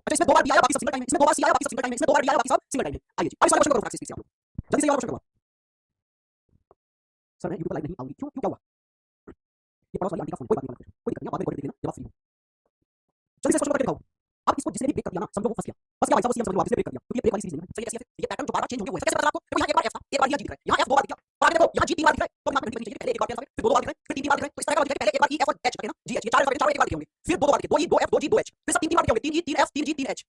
अच्छा इसमें 2 बार भी आया बाकी सब सिंगल टाइम, इसमें 2 बार सी आया बाकी सब सिंगल टाइम, इसमें 2 बार भी आया बाकी सब सिंगल टाइम, आइए जी अब इस वाले क्वेश्चन करो प्रैक्टिस से आप लोग, जल्दी से ये वाला क्वेश्चन करो, सर मैं यूट्यूब पर लाइव नहीं आऊंगी, क्यों क्यों क्या हुआ, ये पड़ोस वाली आंटी का फोन, कोई बात नहीं, कोई दिक्कत नहीं, बाद में रिकॉर्ड देख लेना जब आप फ्री हो। जल्दी से क्वेश्चन करके दिखाओ। अब इसको जिसने भी ब्रेक कर दिया ना, समझो वो फंस गया भाई साहब, उसी हम समझ लो आप, इसने ब्रेक कर दिया क्योंकि ये ब्रेक वाली सीरीज नहीं है, सही है, ऐसी है ये पैटर्न जो बार-बार चेंज होंगे वो है। कैसे पता आपको? देखो यहाँ एक बार F था, एक बार यहाँ G दिख रहा है, यहाँ F 2 बार दिख गया, और आगे देखो यहाँ G 3 बार दिख रहा है, तो दिमाग में घंटी बजनी चाहिए, पहले एक बार के अल्फाबेट, फिर 2 बार दिख रहे हैं, फिर 3 बार दिख रहे हैं, तो इस तरह का दिख रहा है पहले एक बार E F और H दिखे ना, G H, ये चार अल्फाबेट चारों एक बार दिखे होंगे, फिर 2 बार दिखे, 2 E 2 F 2 G 2 H, फिर सब 3 बार दिखे होंगे, 3 E 3 F 3 G 3 H।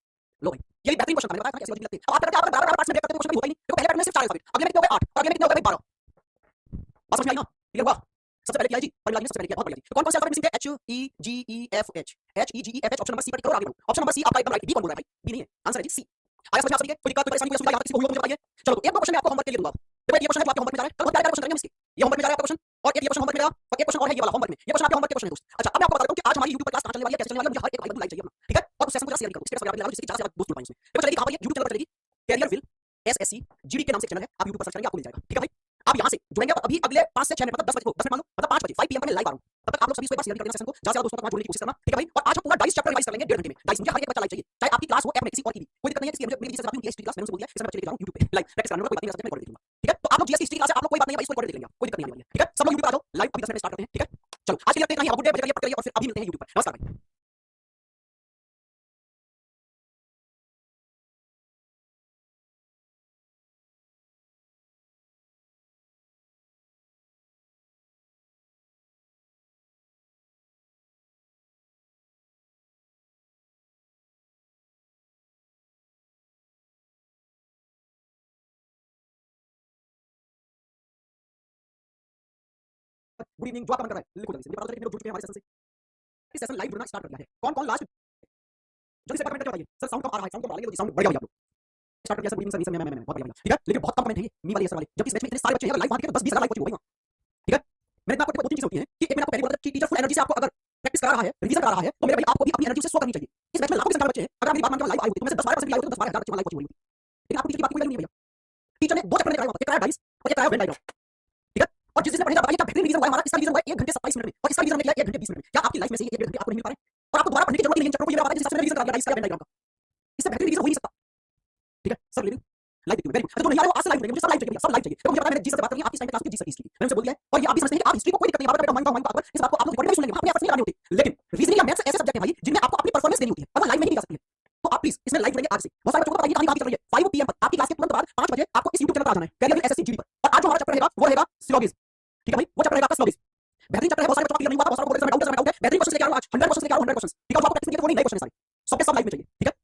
लो भाई ये बेहतरीन क्वेश्चन था, मैंने बताया था कैसे लॉजिक लगते हैं। अब आप करते हैं, आप बार-बार पार्ट्स में ब्रेक करते हो, क्वेश्चन होता ही नहीं। देखो पहले पैटर्न में सिर्फ 4 अल्फाबेट, अगले में कितने हो गए 8, और अगले में कितने हो गए 12। बात समझ में आई ना? क्लियर हुआ? सबसे पहले किया है जी, और सबसे पहले किया, बहुत बढ़िया जी। तो कौन कौन से अल्फाबेट मिसिंग थे? H E G E F H, H E G E F H, option number C पर करो, आगे बढ़ो। ऑप्शन नंबर सी आपका एकदम राइट, बी कौन बोल रहा है भाई? बी नहीं है, आंसर है जी सी। आया समझ में? आप सभी के कोई दिक्कत कोई परेशानी कोई असुविधा यहाँ तक किसी को हुई हो तो मुझे बताइए। चलो तो एक दो क्वेश्चन मैं आपको होमवर्क के लिए दूंगा। देखो ये क्वेश्चन है जो आपके होमवर्क में जा रहा है, कल बहुत प्यारा क्वेश्चन करेंगे हम इसके। ये होमवर्क में जा रहा है आपका क्वेश्चन, और एक ये क्वेश्चन होमवर्क में गया, और एक क्वेश्चन और है ये वाला होमवर्क में। ये क्वेश्चन आपके होमवर्क के क्वेश्चन है दोस्त। अच्छा अब मैं आपको बता देता हूं कि आज हमारी YouTube पर क्लास कहां चलने वाली है, कैसे चलने वाली है, मुझे हर एक भाई बंधु लाइक चाहिए अपना, ठीक है? और उस सेशन को जरा शेयर भी करो, स्टेटस वगैरह पे लगा दो जिससे कि ज्यादा से ज्यादा दोस्त जुड़ पाएं इसमें। देखो चलेगी कहां पर, ये YouTube चैनल पर चलेगी, कैरियर विल SSC GD के नाम से चैनल है, आप YouTube पर सर्च करेंगे आपको मिल जाएगा, ठीक है भाई? आप यहां से जुड़ेंगे अभी अगले 5 से 6 मिनट, मतलब 10 बजे को 10 मिनट मान लो, मतलब 5 बजे 5 PM पर मैं लाइव आ रहा हूं। तब तक आप लोग सभी इसको एक बार शेयर कर देना सेशन को, ज्यादा से ज्यादा दोस्तों तक जुड़ने की कोशिश करना, ठीक है भाई? और आज हम पूरा डाइस चैप्टर रिवाइज कर लेंगे 1.5 घंटे में। डाइस मुझे हर एक बच्चा लाइव चाहिए, चाहे आपकी क्लास हो ऐप में किसी और की भी, कोई दिक्कत नहीं है। इसकी मुझे मेरी टीचर से बात हुई, हिस्ट्री क्लास मैंने उनसे बोल दिया इसमें बच्चे लेके जाऊं YouTube पे लाइव प्रैक्टिस कराने में, कोई बात नहीं, सब्जेक्ट में रिकॉर्ड देख लूंगा, ठीक है? तो आप लोग जीएस हिस्ट्री क्लास है, आप लोग कोई बात नहीं है, इसको रिकॉर्ड देख लेंगे, कोई दिक्कत नहीं आने वाली है, ठीक है? सब लोग YouTube पे आ जाओ, लाइव अभी 10 मिनट स्टार्ट करते हैं, ठीक है? चलो आज के लिए इतना ही, गुड डे, बजे करिए, पढ़ करिए, और फिर अभी मिलते हैं YouTube पर। नमस्कार भाई। गुड इवनिंग, जो आप कमेंट कर रहा है लिखो जल्दी से, मुझे पता चले कि लोग जुड़ चुके हैं हमारे सेशन से। इस सेशन लाइव जुड़ना स्टार्ट कर दिया है, कौन-कौन लास्ट जल्दी से कमेंट करके बताइए। सर साउंड कम आ रहा है, साउंड कम बढ़ा लेंगे, साउंड बढ़िया आप लोग स्टार्ट कर दिया सर। गुड इवनिंग सर, मैं बहुत बढ़िया, ठीक है? लेकिन बहुत कम कमेंट है ये मी वाले, सर वाले, जबकि इस बैच में इतने सारे बच्चे हैं, अगर लाइव वहां दिखे तो 10-20 हजार लाइव हो जाएगा, ठीक है? मैंने आपको दो तीन चीजें होती हैं कि एक मैंने आपको पहले बोला था कि टीचर फुल एनर्जी से आपको अगर प्रैक्टिस करा रहा है, रिवीजन करा रहा है, तो मेरे भाई आपको भी अपनी एनर्जी से 100 करनी चाहिए। इस बैच में लाखों की संख्या में बच्चे हैं, अगर मेरी बात मान के लाइव आई होती तो मैं 10-12% भी आई होती तो 10-12 हजार बच्चे लाइव पहुंची हुई होती। लेकिन आपको टीचर की बात की वैल्यू नहीं है भैया। टीचर ने दो चैप्टर कराया, एक कराया डाइस और एक कराया वेन डायग्राम, ठीक है? और जिस जिसने पढ़ेगा बताइए क्या बेहतरीन रीजन हुआ है हमारा। इसका रीजन हुआ है 1 घंटे 27 मिनट में, और इसका रीजन हमने किया 1 घंटे 20 मिनट में। क्या आपकी लाइफ में से ये 1 घंटे आपको नहीं मिल पा रहे और आपको दोबारा पढ़ने की जरूरत नहीं है? चैप्टर को ये मेरा पता है जिस हिसाब से मैंने रीजन करा दिया डाइस का, वेन डायग्राम का, इससे बेहतरीन रीजन हो ही नहीं सकता, ठीक है? सर लेकिन लाइव देखिए, वेरी गुड। अच्छा जो नहीं आ रहे वो आज से लाइव देखेंगे, मुझे सब लाइव चाहिए भैया, सब लाइव चाहिए। देखो मुझे पता है मैंने जिस से बात करनी है आपकी टाइम पे क्लास की, जिस की मैंने उनसे बोल दिया है, और ये आप भी समझते हैं कि आप हिस्ट्री को कोई दिक्कत नहीं, आप माइंड माइंड इस बात को आप लोग रिकॉर्डिंग में सुन लेंगे, अपने एफर्ट्स नहीं लगाने होते। लेकिन रीजनिंग या मैथ्स ऐसे सब्जेक्ट है भाई जिनमें आपको अपनी परफॉर्मेंस देनी होती है, और लाइव में नहीं जा सकती है। तो आप प्लीज इसमें लाइव जुड़ेंगे आज से। बहुत सारे बच्चों को बताइए कहां चल रही है 5 PM पर आपकी क्लास के तुरंत बाद 5 बजे आपको इस YouTube चैनल पर आ जाना है, कैरियर विल SSC GD पर। और आज जो हमारा चैप्टर रहेगा वो रहेगा सिलोगिस, ठीक है भाई? वो चैप्टर रहेगा आपका सिलोगिस, बेहतरीन चैप्टर है। बहुत सारे बच्चों को क्लियर नहीं हुआ, बहुत सारे को डाउट है, बेहतरीन क्वेश्चन लेके आ रहा हूं आज, 100 क्वेश्चन लेके आ रहा हूं, 100 क्वेश्चन, ठीक है? जो आपको प्रैक्टिस नहीं किया वो नहीं, नए क्वेश्चन है सारे, सब के सब लाइव में चाहिए, ठीक है?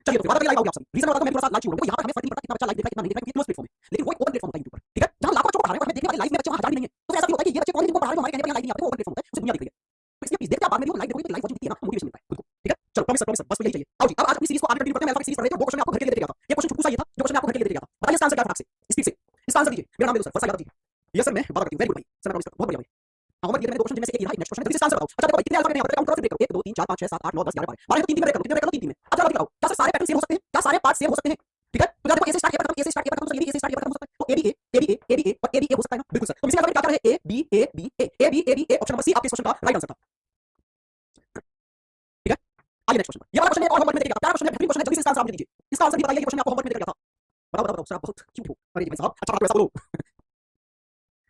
चलिए तो बात करिए लाइव आओगे आप सभी। रीजन बताता मैं थोड़ा सा लाइव चाहिए होगा, यहां पर हमें फर्क नहीं पड़ता कितना बच्चा लाइव देख रहा है कितना नहीं देख रहा है, क्योंकि क्लोज प्लेटफॉर्म है, लेकिन वो ओपन प्लेटफॉर्म होता है YouTube पर, ठीक है? जहां लाखों बच्चों को पढ़ा रहे हैं और हमें देखने वाले लाइव में बच्चे वहां हजार भी नहीं है, तो ऐसा भी होता है कि ये बच्चे कौन है जिनको पढ़ा रहे हैं हमारे कहने पे यहाँ लाइव नहीं आते, वो ओपन प्लेटफॉर्म होता है, उसे दुनिया देख रही है। तो इसलिए प्लीज देखते आप बाद में भी लाइव देखोगे तो लाइव वॉचिंग दिखती है ना, मोटिवेशन मिलता है खुद को, ठीक है? चलो प्रॉमिस सर, बस यही चाहिए। आओ जी अब आज अपनी सीरीज को आगे कंटिन्यू करते हैं। मैं अल्फा की सीरीज पढ़ रहे थे, दो क्वेश्चन आपको घर के लिए लेके गया था। ये क्वेश्चन छुटकू सा ये था जो क्वेश्चन आपको घर के लिए लेके गया था। बताइए इसका आंसर क्या है फटाक से, स्पीड से इसका आंसर दीजिए। मेरा नाम ले लो सर, फर्स्ट जी। यस सर मैं बात करती हूं, वेरी गुड भाई सर, मैं प्रॉमिस करता हूं, बहुत बढ़िया भाई। होमवर्क ये मैंने दो क्वेश्चन जिनमें से एक ही रहा, नेक्स्ट क्वेश्चन है, जल्दी से आंसर बताओ। अच्छा देखो भाई कितने अल्फाबेट हैं, काउंट करो, ब्रेक करो, 1 2 3 4 5 6 7 8 9 10 11 12 12 तो 3 में ब्रेक करो, 3 में ब्रेक करो, 3 में। अब जरा बताओ क्या सर सारे पैटर्न सेम हो सकते हैं, क्या सारे पार्ट सेम हो सकते हैं, ठीक है? तो देखो ए से स्टार्ट, ए पर खत्म, ए से स्टार्ट, ए पर खत्म, तो ये भी ए से स्टार्ट, ए पर खत्म हो सकता है। तो ए बी ए और ए बी ए हो सकता है ना, बिल्कुल सर। तो मिसिंग अल्फाबेट क्या क्या रहे, A B A B A, option number C आपके क्वेश्चन का राइट आंसर था, ठीक है? आइए नेक्स्ट क्वेश्चन, ये वाला क्वेश्चन है और होमवर्क में देखेगा, प्यारा क्वेश्चन है, बेहतरीन क्वेश्चन है, जल्दी से इसका आंसर आप मुझे दीजिए। इसका आंसर भी बताइए, ये क्वेश्चन आपको होमवर्क में देकर गया था। बताओ बताओ सर, आप बहुत क्यूट हो। अरे भाई साहब अच्छा बात ऐसा बोलो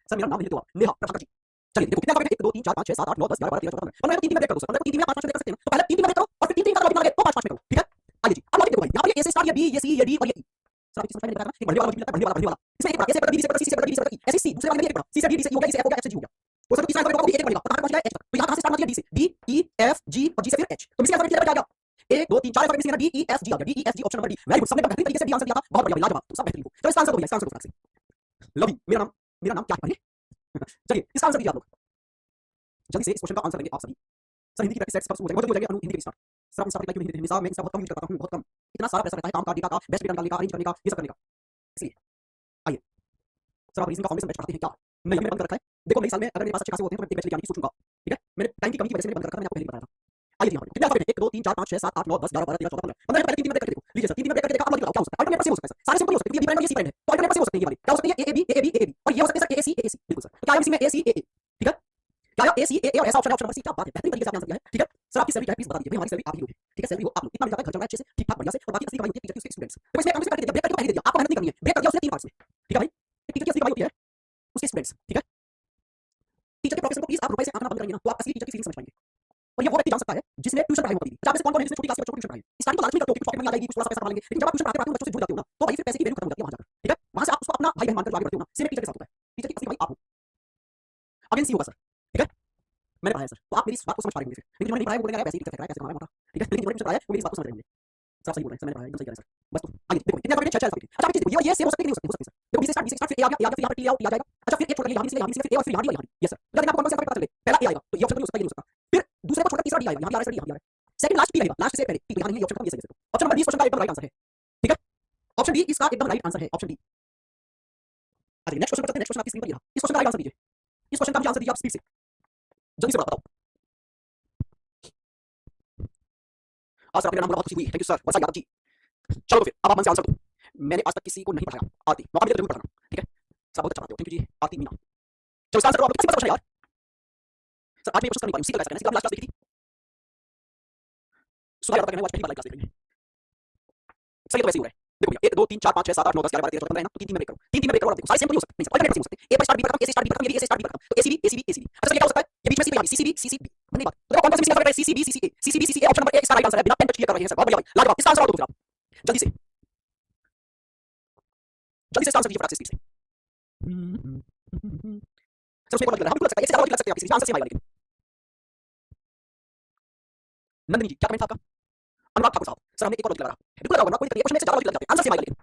सर, मेरा नाम लिख दो आप, नेहा प्रभाकर जी। चलिए देखो कितने अल्फाबेट है, 1 2 3 4 5 6 7 8 9 10 11 12 13 14 15 3 में ब्रेक कर दो सर, 3 में 5 5 ब्रेक कर सकते हैं। तो पहले 3 में ब्रेक करो और फिर 3 का लॉजिक लगा के तो 5 5 में करो, ठीक है? आइए जी अब लॉजिक देखो भाई, यहां पर ये ए से स्टार्ट, ये बी, ये सी, ये डी और ये ई। सर आप समझ में बताया ना, एक बढ़ने वाला लॉजिक मिलता है, बढ़ने वाला इसमें एक पड़ा, ए से पड़ा, बी से पड़ा, सी से पड़ा, डी से पड़ा, ऐसे सी दूसरे वाले में एक पड़ा, सी से डी, डी से ई हो गया, ई से एफ हो गया, एफ से जी हो गया। तो सर तीसरा अल्फाबेट होगा, एक बढ़ेगा, तो कहां पहुंच गया एच तक। तो यहां कहां से स्टार्ट होना चाहिए, डी से, डी ई एफ जी और जी से फिर एच। तो मिसिंग अल्फाबेट कितने बच जाएगा, 1 2 3 4 अल्फाबेट मिसिंग है, डी ई एफ जी आ गया, D E F G option number D. Very good, सबने बेहतरीन तरीके से डी आंसर दिया था, बहुत बढ़िया, लाजवाब, तो सब बेहतरीन हो। चलो इसका आंसर दो भैया, इसका आंसर दो फटाक से। लवी मेरा नाम क्या है भाई? चलिए इसका आंसर दीजिए आप लोग जल्दी से, इस क्वेश्चन का आंसर देंगे आप सभी। सर हिंदी की प्रैक्टिस सेट्स कब शुरू हो जाएगी, बहुत जल्दी हो जाएगी। अनु हिंदी की स्टार्ट सर, अपनी स्टार्ट लाइक हिंदी साहब, मैं इसका बहुत कम यूज करता हूं, बहुत कम, इतना सारा प्रेशर रहता है काम का, का बेस्ट निकालने का, अरेंज करने का, ये सब करने का, इसलिए आइए सर आप रीजनिंग का फॉर्मेशन बैच पढ़ाते हैं क्या? नहीं मैंने बंद कर रखा है। देखो नई साल में अगर मेरे पास अच्छे खासे होते हैं तो मैं एक बैच लेके आने की सोचूंगा, ठीक है? मैंने टाइम की कमी की वजह से मैंने बंद कर रखा था, मैंने आपको पहले ही बताया था। आइए जी, कितने अल्फाबेट हैं, 1 2 3 4 5 6 7 8 9 10 11 12 13 14 15 15 पहले 3 में ब्रेक करके देखो, लीजिए सर 3 में ब्रेक करके देखा, अब लॉजिक लगाओ क्या हो सकता है। अल्टरनेट से हो सकता है सर, सारे सिंपल हो सकते हैं, ये बी प्राइम और ये सी प्राइम है, तो अल्टरनेट से हो सकते हैं, ये वाले क्या हो सकते हैं, A B A B A B, और ये हो सकते हैं सर ए सी ए सी, बिल्कुल सर। तो क्या है इसमें ए सी ए ए, ठीक है? क्या ए सी ए ए और ऐसा ऑप्शन है, ऑप्शन नंबर सी, क्या बात है, बेहतरीन तरीके से आपने आंसर दिया है, ठीक है? सर आपकी सैलरी क्या है प्लीज बता दीजिए, हमारी सैलरी आप ही लोगे, ठीक है? सैलरी हो आप लोग, इतना मिल जाता है, घर चल रहा है अच्छे से, ठीक ठाक बढ़िया से, और बाकी असली कमाई होती है टीचर की, उसके स्टूडेंट्स। तो इसमें काम से करके दिया, ब्रेक करके पहले दे दिया, आपको मेहनत नहीं करनी है, ब्रेक कर दिया उसने 3 पार्ट्स में, ठीक है भाई? टीचर की असली कमाई होती है उसके स्टूडेंट्स, ठीक है? टीचर के प्रोफेशन को प्लीज आप रुपए से आंकना बंद करें। करेंगे ना तो आप असली टीचर की फीलिंग समझ पाएंगे। और ये वो व्यक्ति जान सकता है जिसने ट्यूशन पढ़ाई हो कभी भी। आप में से कौन-कौन है जिसने छोटी क्लास के बच्चों को ट्यूशन पढ़ाई है? स्टार्टिंग तो लालच में करते हो कि पॉकेट मनी आ जाएगी, कुछ थोड़ा-सा पैसा कमा लेंगे। लेकिन जब आप ट्यूशन पढ़ाते हो बच्चों से जुड़ जाते हो ना, तो भाई फिर पैसे की वैल्यू खत्म हो जाती है वहां जाकर। ठीक है? वहां से आप उसको अपना भाई बहन मानकर जो आगे बढ़ते हो ना, सेम एक टीचर के साथ होता है। टीचर की असली भाई आप हो। अगेन सी होगा सर। ठीक है? मैंने पढ़ाया सर, तो आप मेरी इस बात को समझ पा रहे होंगे फिर। लेकिन जिन्होंने नहीं पढ़ाया वो बोलेंगे यार पैसे ही टीचर फेंक रहा है, पैसे कमा रहा है मोटा। ठीक है? लेकिन जिन्होंने मुझे पढ़ाया वो मेरी इस बात को समझ रहे होंगे। सर आप सही बोल रहे हैं, सर मैंने पढ़ाया एकदम सही कह रहे हैं सर। बस तो आइए देखो कितने अल्फाबेट 6 अल्फाबेट। अच्छा आप देखो ये सेम हो सकते हैं कि नहीं हो सकते सर। देखो बी से स्टार्ट फिर ए आ गया फिर यहाँ पर टी आ जाएगा। अच्छा फिर एक छोड़ के यहाँ भी इसलिए फिर ए और फिर यहाँ भी यहाँ। Yes sir. लेकिन आपको कौन-कौन से अल्फाबेट पता चले? पहला ए आएगा तो ये ऑप्शन नहीं हो सकता, ये नहीं हो सकता। फिर दूसरे को छोड़कर तीसरा डी आएगा, यहाँ भी आ रहा है सर, यहाँ भी आ रहा है। सेकंड लास्ट पी रहेगा, लास्ट से पहले टी यहाँ नहीं है, ये ऑप्शन का ये सही है। ऑप्शन नंबर 20 क्वेश्चन का एकदम राइट आंसर है। ठीक है? ऑप्शन डी इसका एकदम राइट आंसर है, ऑप्शन डी। अच्छा नेक्स्ट क्वेश्चन पर चलते हैं। नेक्स्ट क्वेश्चन आपकी स्क्रीन पर ये रहा। इस क्वेश्चन का राइट आंसर दीजिए। इस क्वेश्चन का भी आंसर दीजिए आप स्पीड से। जल्दी से बताओ। आज सर आपने मेरा नाम बहुत खुशी हुई। Thank you sir. Varsha Yadav ji. चलो फिर अब आप मन से आंसर दो। मैंने आज तक किसी को नहीं पढ़ाया। आरती मौका मिले तो जरूर पढ़ाना। ठीक है? सर बहुत अच्छा पढ़ाते हो। थैंक यू जी। आरती मीना। चलो इसका आंसर दो। आप किसी क्वेश्चन यार। सर आज मैं क्वेश्चन कर नहीं पाई। सीधा कैसे करना है? सीधा लास्ट क्लास देखी थी। सुधा यादव का कहना है आज पहली बार लाइव क्लास देख रहे हैं। सही तो वैसे ही हो रहा है। देखो भैया 1 2 3 4 5 6 7 8 9 10 11 12 13 14 15 है ना, तो 3 3 में ब्रेक करो। 3 3 में ब्रेक करो और देखो सारे सेम तो नहीं हो सकते। नहीं सर अल्टरनेट हो सकते हैं। ए पर स्टार्ट बी पर खत्म, ए से स्टार्ट बी पर खत्म, ये भी ए से स्टार्ट बी पर खत्म। तो एसीबी एसीबी एसीबी। अच्छा ये क्या हो सकता है? ये बीच में सी पे सीसीबी सीसीबी। बनी बात। तो देखो कौन-कौन से मिसिंग अल्फाबेट है? CCB CCA CCB CCA option number 1 इसका राइट आंसर है। बिना पेन टच किए कर रहे हैं सर। बहुत बढ़िया भाई। लाजवाब। इसका आंसर और दो फिर आप। जल्दी से। जल्दी से इसका आंसर दीजिए फटाक से स्पीड से। सर उसमें एक और लग रहा है। बिल्कुल लग सकता है। इससे ज्यादा लग सकते हैं आप किसी आंसर सेम आएगा लेकिन। नंदिनी जी क्या कमेंट था आपका? अनुराग ठाकुर साहब सर हमने एक और लॉजिक लगा रहा है। बिल्कुल लगा होगा, कोई दिक्कत नहीं है। क्वेश्चन में से ज्यादा लॉजिक लग जाते हैं, आंसर सेम आएगा लेकिन।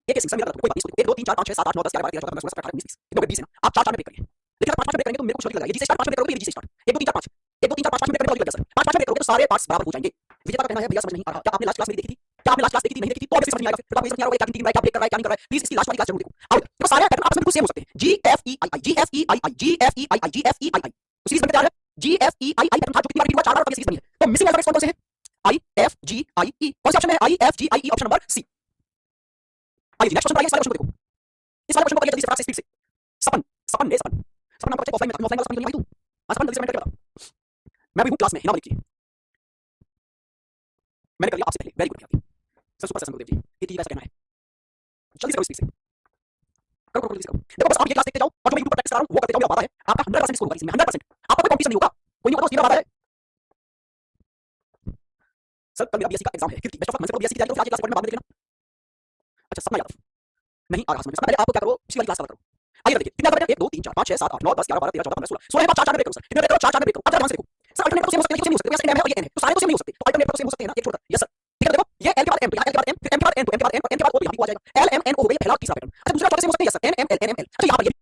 एक सिंगल मेरा कोई बात नहीं। 1 2 3 4 5 6 7 8 9 10 11 12 13 14 15 16 17 18 19 20 इतने 20 है ना। आप 4 4 में ब्रेक करिए। देखिए 5 5 में ब्रेक करेंगे तो मेरे को लॉजिक लग रहा है। जी से स्टार्ट 5 में ब्रेक करोगे, ये जी से स्टार्ट 1 2 3 4 5 1 2 3 4 5 में ब्रेक करेंगे लॉजिक लग जाएगा सर। 5 5 में ब्रेक करोगे तो सारे पार्ट्स बराबर हो जाएंगे। विजेता का कहना है भैया समझ नहीं आ रहा। क्या आपने लास्ट क्लास मेरी देखी थी? क्या आपने लास्ट क्लास देखी थी? नहीं देखी थी तो अब समझ नहीं आएगा। फिर आपको समझ नहीं आ रहा है क्या टीम क्या ब्रेक कर रहा है क्या नहीं कर रहा है। प्लीज इसकी लास्ट वाली क्लास जरूर देखो। आओ देखो सारे पैटर्न आपस में बिल्कुल सेम हो सकते हैं। जी एफ ई आई आई जी एफ ई आई आई जी एफ ई आई आई जी एफ ई आई आई। तो सीरीज बनकर तैयार है। जी एफ ई आई आई पैटर्न था जो कितनी बार रिपीट हुआ 4 बार और ये सीरीज बनी है। तो मिसिंग अल्फाबेट्स कौन से हैं? I F G I E. कौन सा ऑप्शन है? I F G I E option number C. आइए नेक्स्ट क्वेश्चन पर आइए। इस वाले क्वेश्चन को देखो। इस वाले क्वेश्चन को करिए जल्दी से फटाक से स्पीड से। सपन सपन ने सपन सपन आपको ऑफलाइन में ऑफलाइन वाला सपन नहीं आई तू। आज सपन जल्दी से कमेंट करके बता। मैं भी हूं क्लास में नाम लिखिए। मैंने कर लिया आपसे पहले। Very good sir super sir Dev ji. ये टीवी कैसा कहना है? जल्दी से करो स्पीड से। करो करो जल्दी से करो। देखो बस आप ये क्लास देखते जाओ और जो मैं यूट्यूब पर प्रैक्टिस कर रहा हूं वो करते जाओ। मेरा वादा है आपका 100% स्कोर होगा इसमें 100%। आपका कोई कंपटीशन नहीं होगा। कोई नहीं होगा, दोस्त मेरा वादा है। सर कल मेरा बीएससी का एग्जाम है। कीर्ति बेस्ट ऑफ लक। मैं बीएससी की तैयारी करो, फिर आज ये क्लास रिकॉर्ड में बाद में देख लेना। अच्छा सपना यादव नहीं आ रहा समझ में। पहले आपको क्या करो पिछली वाली क्लास कवर करो। आइए देखिए कितने अल्फाबेट है? 1 2 3 4 5 6 7 8 9 10 11 12 13 14 15 16 16 4 4 में ब्रेक करो सर। इतने ब्रेक करो 4 4 में ब्रेक करो। अब ध्यान से देखो सर अल्टरनेट तो सेम हो सकते हैं, सेम हो सकते हैं। सेम है और ये एन है तो सारे तो सेम नहीं हो सकते। तो अल्टरनेट तो सेम हो सकते हैं ना, एक छोड़कर। यस सर ठीक है। देखो ये एल के बाद एम तो यहाँ एल के बाद एम फिर एम के बाद एन तो एम के बाद एन और एन के बाद ओ तो यहाँ भी आ जाएगा। एल एम एन ओ हो गया पहला तीसरा पैटर्न। अच्छा दूसरा चौथा सेम हो सकते हैं। Yes sir N M L N M L. अच्छा यहाँ पर ये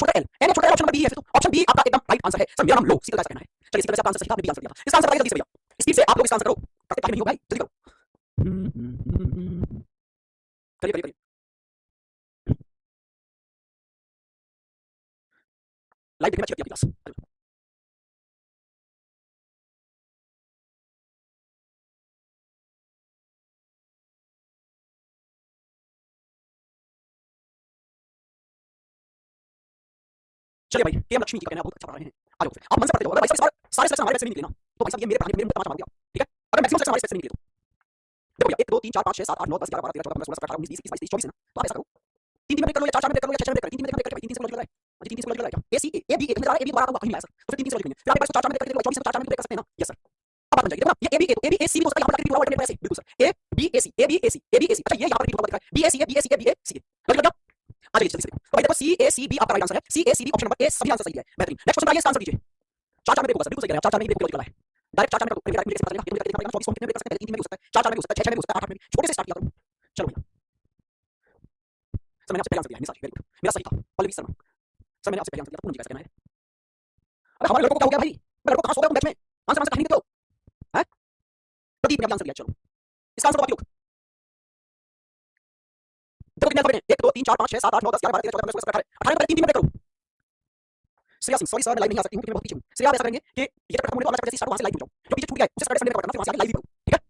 छोटा एल एन छोटा एल ऑप्शन नंबर बी है। फिर तो ऑप्शन बी आपका एकदम राइट आंसर है सर। मेरा नाम लो सीधा कैसे कहना है? चलिए इस तरह से आपका आंसर सही था, आपने भी आंसर दिया था। इसका आंसर बताइए जल्दी से भैया। स्पीड से आप लोग इसका आंसर करो। करते टाइम नहीं होगा भाई, जल्दी करो। करिए करिए करिए। लाइव देखने में अच्छी लगती है आपकी क्लास। चलिए भाई केएम लक्ष्मी जी का कहना है बहुत अच्छा पढ़ा रहे हैं। आ जाओ फिर आप मन से पढ़ते हो। अगर भाई साहब सारे सिलेक्शन हमारे बैच से नहीं निकले ना तो भाई साहब ये मेरे पढ़ाने मेरे मुंह पे तमाचा मार दिया। ठीक है? अगर मैक्सिमम सिलेक्शन हमारे बैच से नहीं निकले तो देखो भैया 1 2 3 4 5 6 7 8 9 10 11 12 13 14 15 16 17 18 19 20 21 22 23 24 है ना। तो आप ऐसा करो 3 3 में ब्रेक कर लो या 4 4 में ब्रेक कर लो या 6 6 में ब्रेक कर। 3 3 में ब्रेक कर भाई 3 3 से लॉजिक लग रहा है। जी 3 3 से लॉजिक लग रहा है क्या? ए सी ए बी ए में जा रहा है। ए बी दोबारा आऊंगा कहीं नहीं आया सर। तो फिर 3 3 से लॉजिक नहीं है। फिर आप 4 4 में ब्रेक करके 24 में 4 4 में ब्रेक कर सकते हैं ना। यस सर अब बात बन जाएगी। देखो ना ये ए बी ए तो ए बी ए सी भी हो सकता है। यहाँ पर रिपीट हुआ अल्टरनेट ऐसे बिल्कुल sir. A B A C A B A C A B A C. अच्छा ये यहाँ पर रिपीट हुआ दिख रहा है B A C A B A C A B A C logic लग गया। आ जाइए जल्दी से। तो भाई देखो सी ए सी बी आपका राइट आंसर है। C A C B option number A सभी आंसर सही है। बेहतरीन। नेक्स्ट क्वेश्चन आइए इसका आंसर दीजिए। 4 4 में ब्रेक होगा सर। बिल्कुल सही कह रहे हैं। 4 4 में ब्रेक लॉजिक लगा है। डायरेक्ट 4 4 में कर दो। डायरेक्ट कैसे पता चलेगा? ये मुझे देखना पड़ेगा। 24 कितने ब्रेक कर सकते हैं? 3 3 में हो सकता है 4 4 में हो सकता है 6 6 में हो सकता है 8 8 में। छोटे से स्टार्ट किया करो। चलो भैया सर मैंने आपसे पहले आंसर दिया है निसार। वेरी गुड मेरा सही था। पल्लवी शर्मा सर मैंने आपसे पहले आंसर दिया था। पूर्ण जी कैसे कहना है? अरे हमारे लड़कों को क्या हो गया भाई? मैं लड़कों कहां सो गए तुम मैच में? आंसर आंसर कहीं नहीं देते हो हैं? प्रदीप ने भी आंसर दिया। चलो इसका आंसर दो बाकी लोग। देखो कितने अल्फाबेट हैं? 1 2 3 4 5 6 7 8 9 10 11 12 13 14 15 16 17 18 18 में 3 3 में ब्रेक करो। श्रेया सिंह सॉरी सर मैं लाइव नहीं आ सकती हूं क्योंकि मैं बहुत पीछे हूं। श्रेया आप ऐसा करेंगे कि ये जब खत्म होने तो अगला चैप्टर स्टार्ट वहां से लाइव हो जाओ। जो पीछे छूट गया है उसे सैटरडे संडे में करना फिर वहां से आगे लाइव भी करो। ठीक है?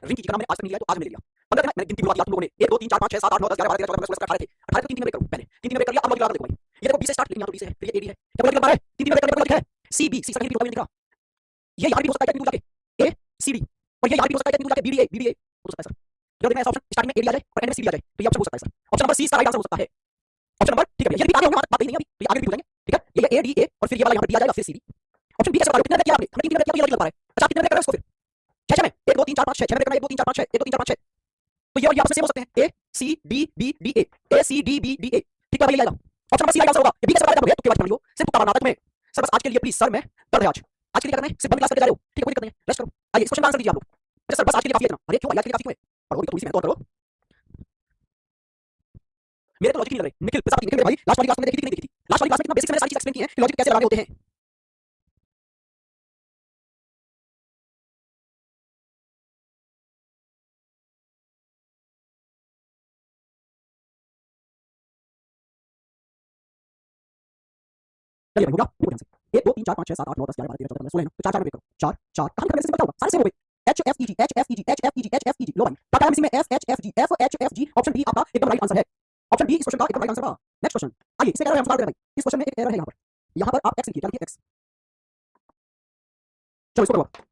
रिंकी जी का नाम मैंने आज तक नहीं लिया तो आज मैंने लिया। 15 दिन मैंने गिनती बुला दिया तुम लोगों ने 1 2 3 4 5 6 7 8 9 10 11 12 13 14 15 16 17 18 थे 18 को 3 में ब्रेक करो पहले 3 में ब्रेक कर लिया अब लॉजिक लगा देखो भाई ये देखो बी से स्टार्ट लेकिन यहां तो बी से है फिर ये एडी है क्या लॉजिक लगा रहा है 3 में ब्रेक करने पर लॉजिक है सी बी सी सही भी दिख रहा ये यहां भी हो सकता है क्या जाके ए सी डी और ये यहां भी हो सकता है क्या जाके बी डी ए हो सकता है सर जब देखना ऐसा ऑप्शन स्टार्टिंग में एडी आ जाए और एंड में सी डी आ जाए तो ये ऑप्शन हो सकता है सर ऑप्शन नंबर सी इसका राइट आंसर हो सकता है ऑप्शन नंबर ठीक है ये भी आगे होंगे बात नहीं अभी तो आगे भी हो जाएंगे ठीक है ये ए डी ए और फिर ये वाला यहां पर डी आ जाएगा फिर सी डी ऑप्शन बी कैसे बता रहे हो कितने किया आपने हमने 3 में किया ये लग पा रहा है अच्छा कितने में करें इसको फिर 6 में 1 2 3 4 5 6 6 में करना 1 2 3 4 5 6 1 2 3 4 5 6 तो ये यहां से सेम हो सकते हैं A C D B D A C D B D A ठीक है भाई ये आएगा ऑप्शन नंबर सी आएगा होगा ये बी कैसे बता रहे हो तो के बाद बना लो सिर्फ तुक्का नाटक में सर बस आज के लिए प्लीज सर मैं कर रहे आज के लिए करना है सिर्फ बंद क्लास करके जा रहे हो ठीक है कोई दिक्कत नहीं है रेस्ट करो आइए इस क्वेश्चन का आंसर दीजिए आप लोग सर बस आज के लिए काफी है इतना अरे क्यों आज के लिए काफी क्यों है पढ़ो तो थोड़ी सी मेहनत और करो मेरे तो लॉजिक नहीं लग रहे निखिल प्रसाद निखिल भाई लास्ट वाली क्लास में देखी थी नहीं देखी थी लास्ट वाली क्लास में कितना बेसिक मैंने सारी चीज एक्सप्लेन की है कि लॉजिक कैसे लगाने होते हैं चलिए भाई हो गया देखो ध्यान से 1 2 3 4 5 6 7 8 9 10 11 12 13 14 15 16 है तो 4 4 में ब्रेक करो 4 4 कहां करने से बचा होगा सारे सेम हो गए H F E G H F E G H F E G H F E G लो भाई क्या है मिसिंग में F H F G F H F G option B आपका एकदम राइट आंसर है ऑप्शन बी इस question का एकदम राइट आंसर है नेक्स्ट क्वेश्चन आइए इसमें क्या है हम स्टार्ट करें भाई इस क्वेश्चन में एक एरर है यहां पर आप एक्स लिखिए क्या लिखिए एक्स चलो इसको करो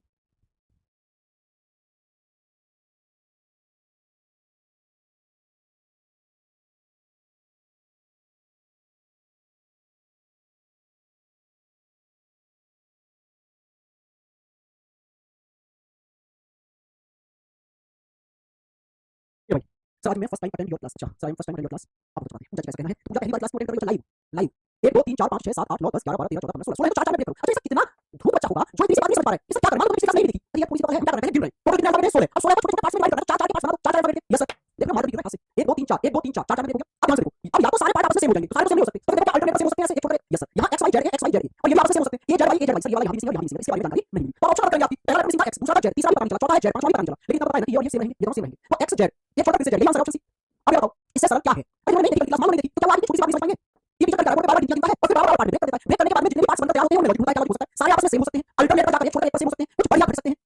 ये भाई सर आज मैं first time attend your class अच्छा sir first time attend your class आपको बता दें पूजा कैसे कहना है पूजा पहली बार क्लास को अटेंड करोगे लाइव लाइव 1 2 3 4 5 6 7 8 9 10 11 12 13 14 15 16 तो 4 4 में ब्रेक करो अच्छा इसका कितना धूप बच्चा होगा जो इतनी बात नहीं समझ पा रहा है इसका क्या करना है तो किसी क्लास नहीं देखी अरे यार पूरी बात है हम क्या करना है गिन रहे हैं टोटल कितना नंबर है 16 अब 16 को छोटे-छोटे पार्ट्स में डिवाइड करना 4 4 के पार्ट्स बना दो 4 4 करके यस सर देखो मार्क दिख रहा है ऐसे 1 2 3 4 1 2 3 4 4 4 में देखो अब ध्यान से देखो अब या तो सारे पार्ट आपस में सेम हो जाएंगे तो सारे तो सेम नहीं हो सकते तो देखो अल्टरनेट सेम हो सकते हैं ऐसे एक छोटे यस सर यहां x y z है x y z है और ये आपस में सेम हो सकते हैं ये z y ये z y सर ये वाला यहां भी सेम है यहां भी सेम है इसके बारे में जानकारी नहीं मिली तो ऑप्शन करेंगे आपकी पहला मिसिंग था x दूसरा था z तीसरा भी पता नहीं चला चौथा है z पांचवा भी पता नहीं चला लेकिन अब पता है ना ये और ये सेम रहेंगे ये दोनों सेम रहेंगे तो x z ये छोटा किससे z ये आंसर ऑप्शन सी अब बताओ इससे सरल क्या है अरे मैंने नहीं देखी क्लास मालूम नहीं देखी तो क्या आगे छोटी सी बात नहीं समझ पाएंगे ये भी चक्कर कर बार-बार डिटेल है और फिर बार-बार पार्ट ब्रेक कर देता है ब्रेक करने के बाद में जितने भी पार्ट्स बनकर तैयार होते हैं उनमें लॉजिक होता है क्या लॉजिक हो सकता है सारे आपस में सेम हो सकते हैं अल्टरनेट पर जाकर एक छोटा एक पर सेम हो सकते हैं कुछ बढ़िया कर सकते हैं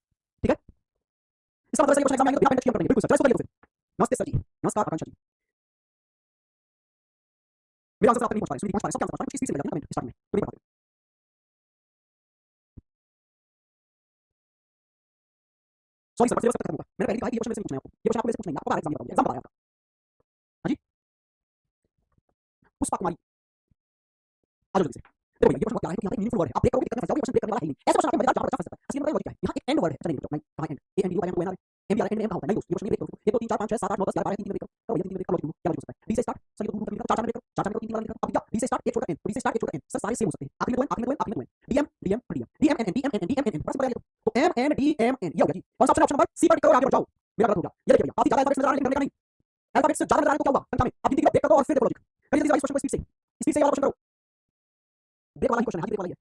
ठीक है इसका मतलब है क्वेश्चन एग्जाम आएंगे तो बिना पेंट किए करेंगे बिल्कुल सर चलो इसको फिर नमस्ते सर जी नमस्कार आकांक्षा जी मेरा आंसर आप नहीं पहुंच पा रहे सुनिए पहुंच पा रहे सब क्या आंसर पहुंच पा रहे कुछ स्पीड से मिल जाता है कमेंट स्टार्ट में तो नहीं पता सॉरी सर सिलेबस खत्म होगा मैंने पहले कहा कि ये क्वेश्चन में से पूछना है आपको ये क्वेश्चन आपको वैसे पूछना है आपको बाहर एग्जाम में बताऊंगा एग्जाम बताया आपका हां जी पुष्पा कुमारी आ जाओ जल्दी से देखो ये क्वेश्चन क्या है कि यहां पे मीनिंगफुल वर्ड है आप ब्रेक करोगे दिक्कत में फंस जाओगे क्वेश्चन ब्रेक करने वाला है ही नहीं ऐसा क्वेश्चन आपके मजेदार जहां बच्चा फंस सकता है असली में वर्ड क्या है यहां एक एंड वर्ड है अच्छा नहीं नहीं कहां and A and U by and N M B R and M होता है नहीं दोस्त ये क्वेश्चन ब्रेक करो 1 2 3 4 5 6 7 8 9 10 11 12 3 में ब्रेक करो ये 3 में ब्रेक करो क्या लॉजिक हो सकता है डी से स्टार्ट सर ये तो दूर करने का 4 4 में ब्रेक करो 4 4 में 3 वाला लिखो अब क्या डी से स्टार्ट एक छोटा एन डी से स्टार्ट एक छोटा एन सर सारे सेम हो सकते हैं आखिरी में दो N DM DM DM DM N DM N DM N बस बढ़िया तो M N D M N ये हो गया जी कौन सा ऑप्शन नंबर सी पर करो आगे बढ़ जाओ मेरा गलत हो गया ये देखिए भैया काफी ज्यादा अल्फाबेट्स नजर आ रहे हैं करने का नहीं अल्फाबेट्स से ज्यादा नजर आ रहे तो क्या होगा संख्या में अब गिनती ब्रेक करो और फिर देखो लॉजिक पहले जल्दी इस क्वेश्चन को स्पीड से ये वाला क्वेश्चन करो ब्रेक वाला ही क्वेश्चन है ब्रेक वाला ही है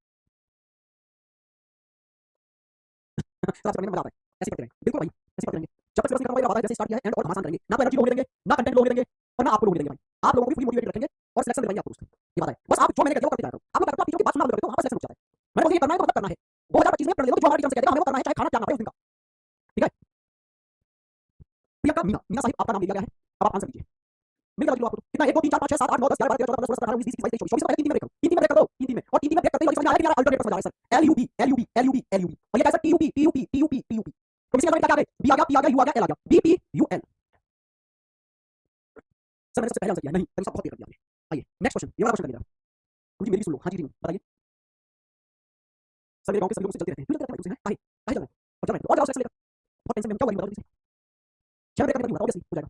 सर करने में मजा आता है ऐसे करते रहेंगे बिल्कुल भाई ऐसे करते रहेंगे जब तक सिलेबस नहीं खत्म होगा जैसे स्टार्ट किया है एंड और आसान करेंगे ना तो एनर्जी लोग देंगे ना कंटेंट लोग देंगे और ना आपको लोग देंगे भाई आप लोगों को भी पूरी मोटिवेट रखेंगे और सिलेक्शन दिलाएंगे आपको उसका ये बात है बस आप जो मैंने कहा वो करते जाओ आप लोग करते हो टीचर की बात सुना दो तो वहां पर सिलेक्शन हो जाता है मैंने बोला ये करना है तो मतलब करना है 2025 में कर ले जो हमारे टीचर से कहते हैं हमें वो करना है चाहे खाना क्या ना पड़े उस दिन का ठीक है प्रियंका मीना मीना साहिब आपका नाम लिया गया है अब आप आंसर दीजिए मिल गया आपको कितना 1 2 3 4 5 6 7 8 9 10 11 12 13 14 15 16 17 18 19 20 21 22 23 24 25 तीन में ब्रेक करो तीन में ब्रेक करो तीन में और तीन में ब्रेक करते ही समझ आ रहा है कि यार अल्टरनेट समझ आ रहा है sir L U B L U B L U B L U B और ये कैसा T U P T U P T U P T U P तो किसी का क्या आ गया बी आ गया पी आ गया यू आ गया एल आ गया B P U L sir मैंने सबसे पहले आंसर किया नहीं तभी सब बहुत देर कर दिया आपने आइए नेक्स्ट क्वेश्चन ये वाला क्वेश्चन कर मुझे मेरी सुन लो हां जी जी बताइए सर मेरे गांव के सभी लोग मुझसे चलते रहते हैं क्यों चलते रहते हैं काहे काहे चल रहे हैं और चल रहे हैं और जाओ सेक्स लेकर बहुत टेंशन में क्या हुआ बताओ जल्दी से छह ब्रेक करके बताओ ऑब्वियसली हो जाएगा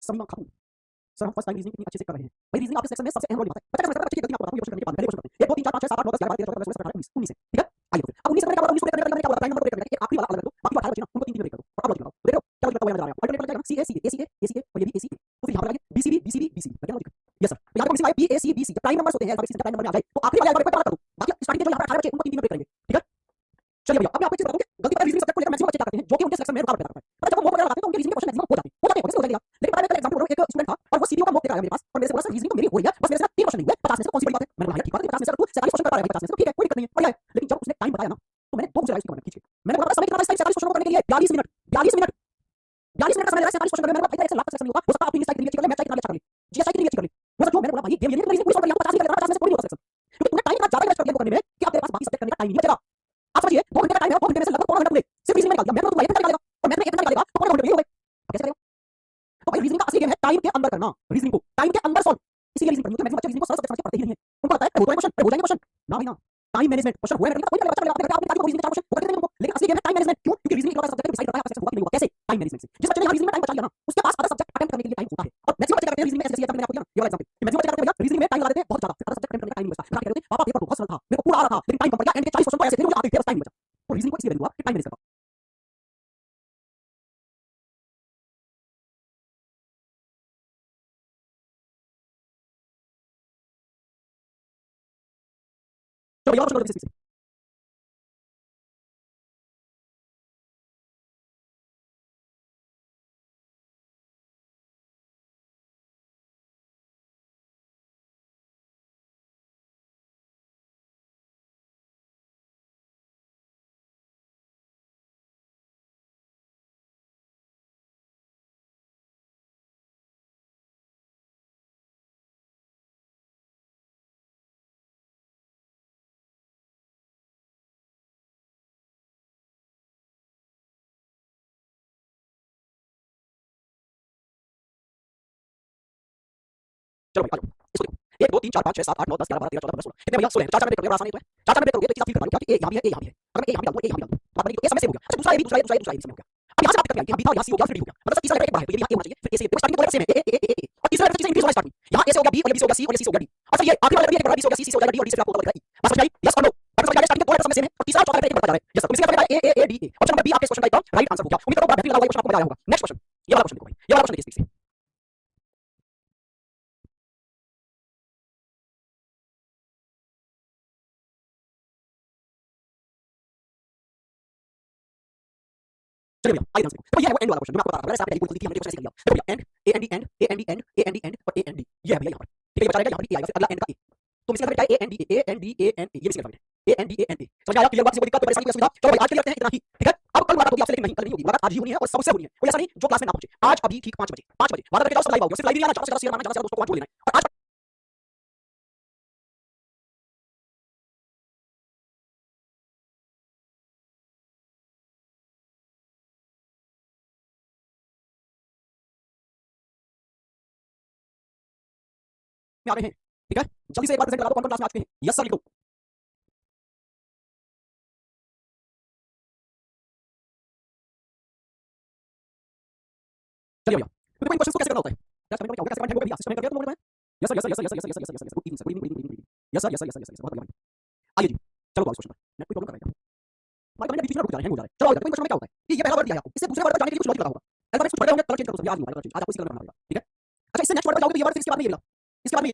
समीमा खातून सर हम फर्स्ट टाइम रीजनिंग कितनी अच्छे से कर रहे हैं भाई रीजनिंग आपके सेक्शन में सबसे अहम रोल निभाता है बच्चा का मतलब बच्चे की गलती आपको बताऊं ये क्वेश्चन करने के बाद पहले क्वेश्चन करते हैं 1 2 3 4 5 6 7 8 9 10 11 12 13 14 15 16 17 18 19 ठीक है आइए अब 19 करने का 19 को करने का क्या होता है नंबर ब्रेक करने का एक आखिरी वाला अलग रख दो बाकी 18 बचे ना उनको तीन में ब्रेक करो और अब लॉजिक लगाओ देखो क्या लॉजिक बताओ यहाँ नजर आ रहा है अल्टरनेट लग जाएगा सी A C A C A A C ए और ये भी ए सी ए तो फिर यहाँ पर आगे B C B B C B B C B क्या लॉजिक यस सर तो यहाँ पर मिसिंग आए B A C B C जब प्राइम नंबर्स होते हैं अल्फाबेट जब प्राइम नंबर में आ जाए तो आखिरी वाले अल्फाबेट पर कर दो बाकी स्टार्टिंग के जो यहाँ पर 18 बचे उनको तीन में ब्रेक करेंगे ठीक है चलिए भैया अब मैं आपको एक चीज बताऊं कि गलती पर रीजनिंग सब्जेक्ट को लेकर मैक्सिमम बच्चे क्या करते हैं जो कि उनके सिलेक्शन में रुकावट पैदा करता है पता जब वो वगैरह लगाते हैं तो उनके रीजनिंग क्वेश्चन मैक्सिमम हो जाते हैं कैसे हो जाएगा लेकिन पता है मैं एग्जांपल बोल रहा हूं एक स्टूडेंट था और वो सीडीओ का मॉक देकर आया मेरे पास और मेरे से बोला सर रीजनिंग तो मेरी हो रही है बस मेरे से 3 क्वेश्चन नहीं हुए 50 में से कौन सी बड़ी बात है मैंने बोला ठीक बात है 50 में से तू 47 क्वेश्चन कर पा रहा है 50 में से तो ठीक है कोई दिक्कत नहीं है बढ़िया है लेकिन जब उसने टाइम बताया ना तो मैंने 2 से राइज किया खींच के मैंने बोला समय कितना था इस 47 क्वेश्चन को करने के लिए 42 मिनट 47 क्वेश्चन मैंने भाई 1 लाख सक्सेस नहीं होगा, हो सकता है आप इंग्लिश साइड अच्छी कर ले, मैथ साइड अच्छी कर ले, जीएस साइड अच्छी कर ले। वो सब जो मैंने बोला भाई गेम ये नहीं कि रीजनिंग पूरी सॉल्व कर लिया 50 नहीं कर 50 में से कोई नहीं होगा सक्सेस, क्योंकि तुमने टाइम इतना ज्यादा इन्वेस्ट कर दिया करने में कि अब तेरे पास बाकी सब्जेक्ट करने का टाइम नहीं बचेगा। आप समझिए 2 घंटे का टाइम है, 2 घंटे में से लगभग पौना घंटा तुमने सिर्फ रीजनिंग में निकाल दिया, मैथ में तुम 1 घंटा निकालेगा और मैथ में 1 घंटा निकालेगा तो पौना घंटे ये हो गए। अब कैसे करेगा? तो भाई रीजनिंग का असली गेम है टाइम के अंदर करना, रीजनिंग को टाइम के अंदर सॉल्व। इसीलिए रीजनिंग पढ़नी होती है, मैक्सिमम बच्चे रीजनिंग को सरल सब्जेक्ट समझ के पढ़ते ही नहीं है, उनको लगता है हो जाएंगे क्वेश्चन ना भाई ना। टाइम मैनेजमेंट क्वेश्चन हुए नहीं कोई नहीं बच्चा आपने आपने रीजनिंग के 4 क्वेश्चन वो करते नहीं उनको, लेकिन असली गेम है टाइम मैनेजमेंट। क्यों? क्योंकि रीजनिंग एक सब्जेक्ट डिसाइड करता है आपका सक्सेस होगा कि नहीं होगा कैसे, टाइम मैनेजमेंट से। जिस बच्चे ने यहाँ रीजनिंग में टाइम बचा लिया ना उसके पास अदर सब्जेक्ट अटेम्प्ट करने के लिए टाइम होता है, और मैक्सिमम बच्चे करते हैं रीजनिंग में ऐसे मैंने आपको दिया ये वाला एग्जांपल, मैक्सिमम बच्चे करते हैं भैया रीजनिंग में टाइम लगा देते हैं बहुत ज्यादा, फिर अदर सब्जेक्ट अटेम्प्ट करने का टाइम नहीं बचता, कहते हैं पापा पेपर तो बहुत सरल था मेरे को पूरा आ रहा था लेकिन टाइम कम पड़ गया, एंड के 40 क्वेश्चन तो ऐसे थे मुझे आते थे बस टाइम नहीं बचा। तो रीजनिंग को इसलिए वैल्यू हुआ कि टाइम मैनेज करता। चलो भैया ऑप्शन लो। चलो भाई आ जाओ इसको देखो 1 2 3 4 5 6 7 8 9 10 11 12 13 14 15 16 कितने भैया 16 4 4 में ब्रेक करोगे आसान नहीं तो है 4 4 में ब्रेक करोगे तो एक चीज आप फील कर लो क्या कि ए यहां भी है ए यहां भी है, अगर मैं ए यहां भी डाल दूं ए यहां भी डाल दूं बात बनेगी तो ये समय सेव हो गया। अच्छा दूसरा ए भी दूसरा ए दूसरा ए दूसरा ए समय हो गया। अब यहां से बात करते हैं यहां बी था यहां सी हो गया फिर डी हो गया, मतलब तीसरा लेटर एक बार है तो ये भी यहां ए होना चाहिए, फिर ए से देखो स्टार्टिंग तो सेम है ए और तीसरा लेटर से इंक्रीज होना स्टार्टिंग यहां ए से हो गया बी और ये बी से हो गया सी और ये सी से हो गया डी। अच्छा ये आखिरी वाला लेटर भी एक बड़ा बी से हो गया सी से हो जाएगा डी और डी से आपको होगा ई। बात समझ आई? यस और नो? अब समझ आ गया स्टार्टिंग के दो लेटर सब सेम है और तीसरा चौथा लेटर एक बढ़ता जा रहा है। यस तुम इसी का A A A D A option number B आपके क्वेश्चन का एकदम राइट आंसर हो गया। उम्मीद करता हूं बड़ा बेहतरीन लगा होगा, क्वेश्चन आपको मजा आया होगा। नेक्स्ट क्वेश्चन ये वाला क्वेश्चन देखो भाई, ये वाला क्वेश्चन देखिए स्पीड से। चलिए भैया आइए ध्यान से देखो। तो ये है वो एंड वाला क्वेश्चन जो मैं आपको बता रहा था, मैंने ऐसे आपने पूरी थी हमने क्वेश्चन ऐसे कर लिया। देखो भैया and A and D and A and D and A and D and और ए एंड डी ये है भैया यहाँ पर, ठीक है? ये बचा रहेगा यहाँ पर ए आएगा फिर अगला एंड का ए, तो इसका मतलब A and D A and D A and A ये भी इसका मतलब है A and D A and A. समझ आया? क्लियर बात? किसी को दिक्कत कोई परेशानी कोई असुविधा? चलो भाई आज के लिए रखते हैं इतना ही, ठीक है? अब कल मुलाकात होगी आपसे लेकिन नहीं कल नहीं होगी मुलाकात, आज ही होनी है और सबसे होनी है, कोई ऐसा नहीं जो क्लास में ना पहुंचे। आज अभी ठीक 5 बजे 5 बजे वादा करके जाओ सब लाइव आओगे, सिर्फ लाइव नहीं आना, ज्यादा से ज्यादा शेयर मारना, ज्यादा से ज्यादा दोस्तों को वहां जोड़ लेना है। और आज में आ रहे हैं, ठीक है? जल्दी से एक बार प्रेजेंट करा दो कौन कौन क्लास में आज के हैं। यस सर लिखो। चलिए भैया तो देखो इन क्वेश्चंस को कैसे करना होता है, टेस्ट करने का क्या होगा, कैसे करना है भैया सिस्टम में करके तुम लोग। Yes sir yes sir yes sir yes sir yes sir yes sir good evening sir, good evening good evening yes sir yes sir yes sir yes sir बहुत बढ़िया भाई। आइए जी चलो आओ इस क्वेश्चन पर, नेट कोई प्रॉब्लम कर रहा है क्या? हमारे कमेंट बीच में रुक जा रहे हैं, हैंग हो जा रहे हैं। चलो आओ क्वेश्चन में क्या होता है कि ये पहला वर्ड दिया है आपको, इससे दूसरे वर्ड पर जाने के लिए कुछ लॉजिक लगा होगा। अल्फाबेट्स कुछ बड़े होंगे कलर चेंज कर दो, समझ आज नहीं होगा कलर चेंज, आज आपको इसी कलर में बनाना पड़ेगा, ठीक है? अच्छा इससे नेक्स्ट वर्ड पर जाओगे तो ये वर्ड फिर इसके बाद में ये मिला, इसके बाद में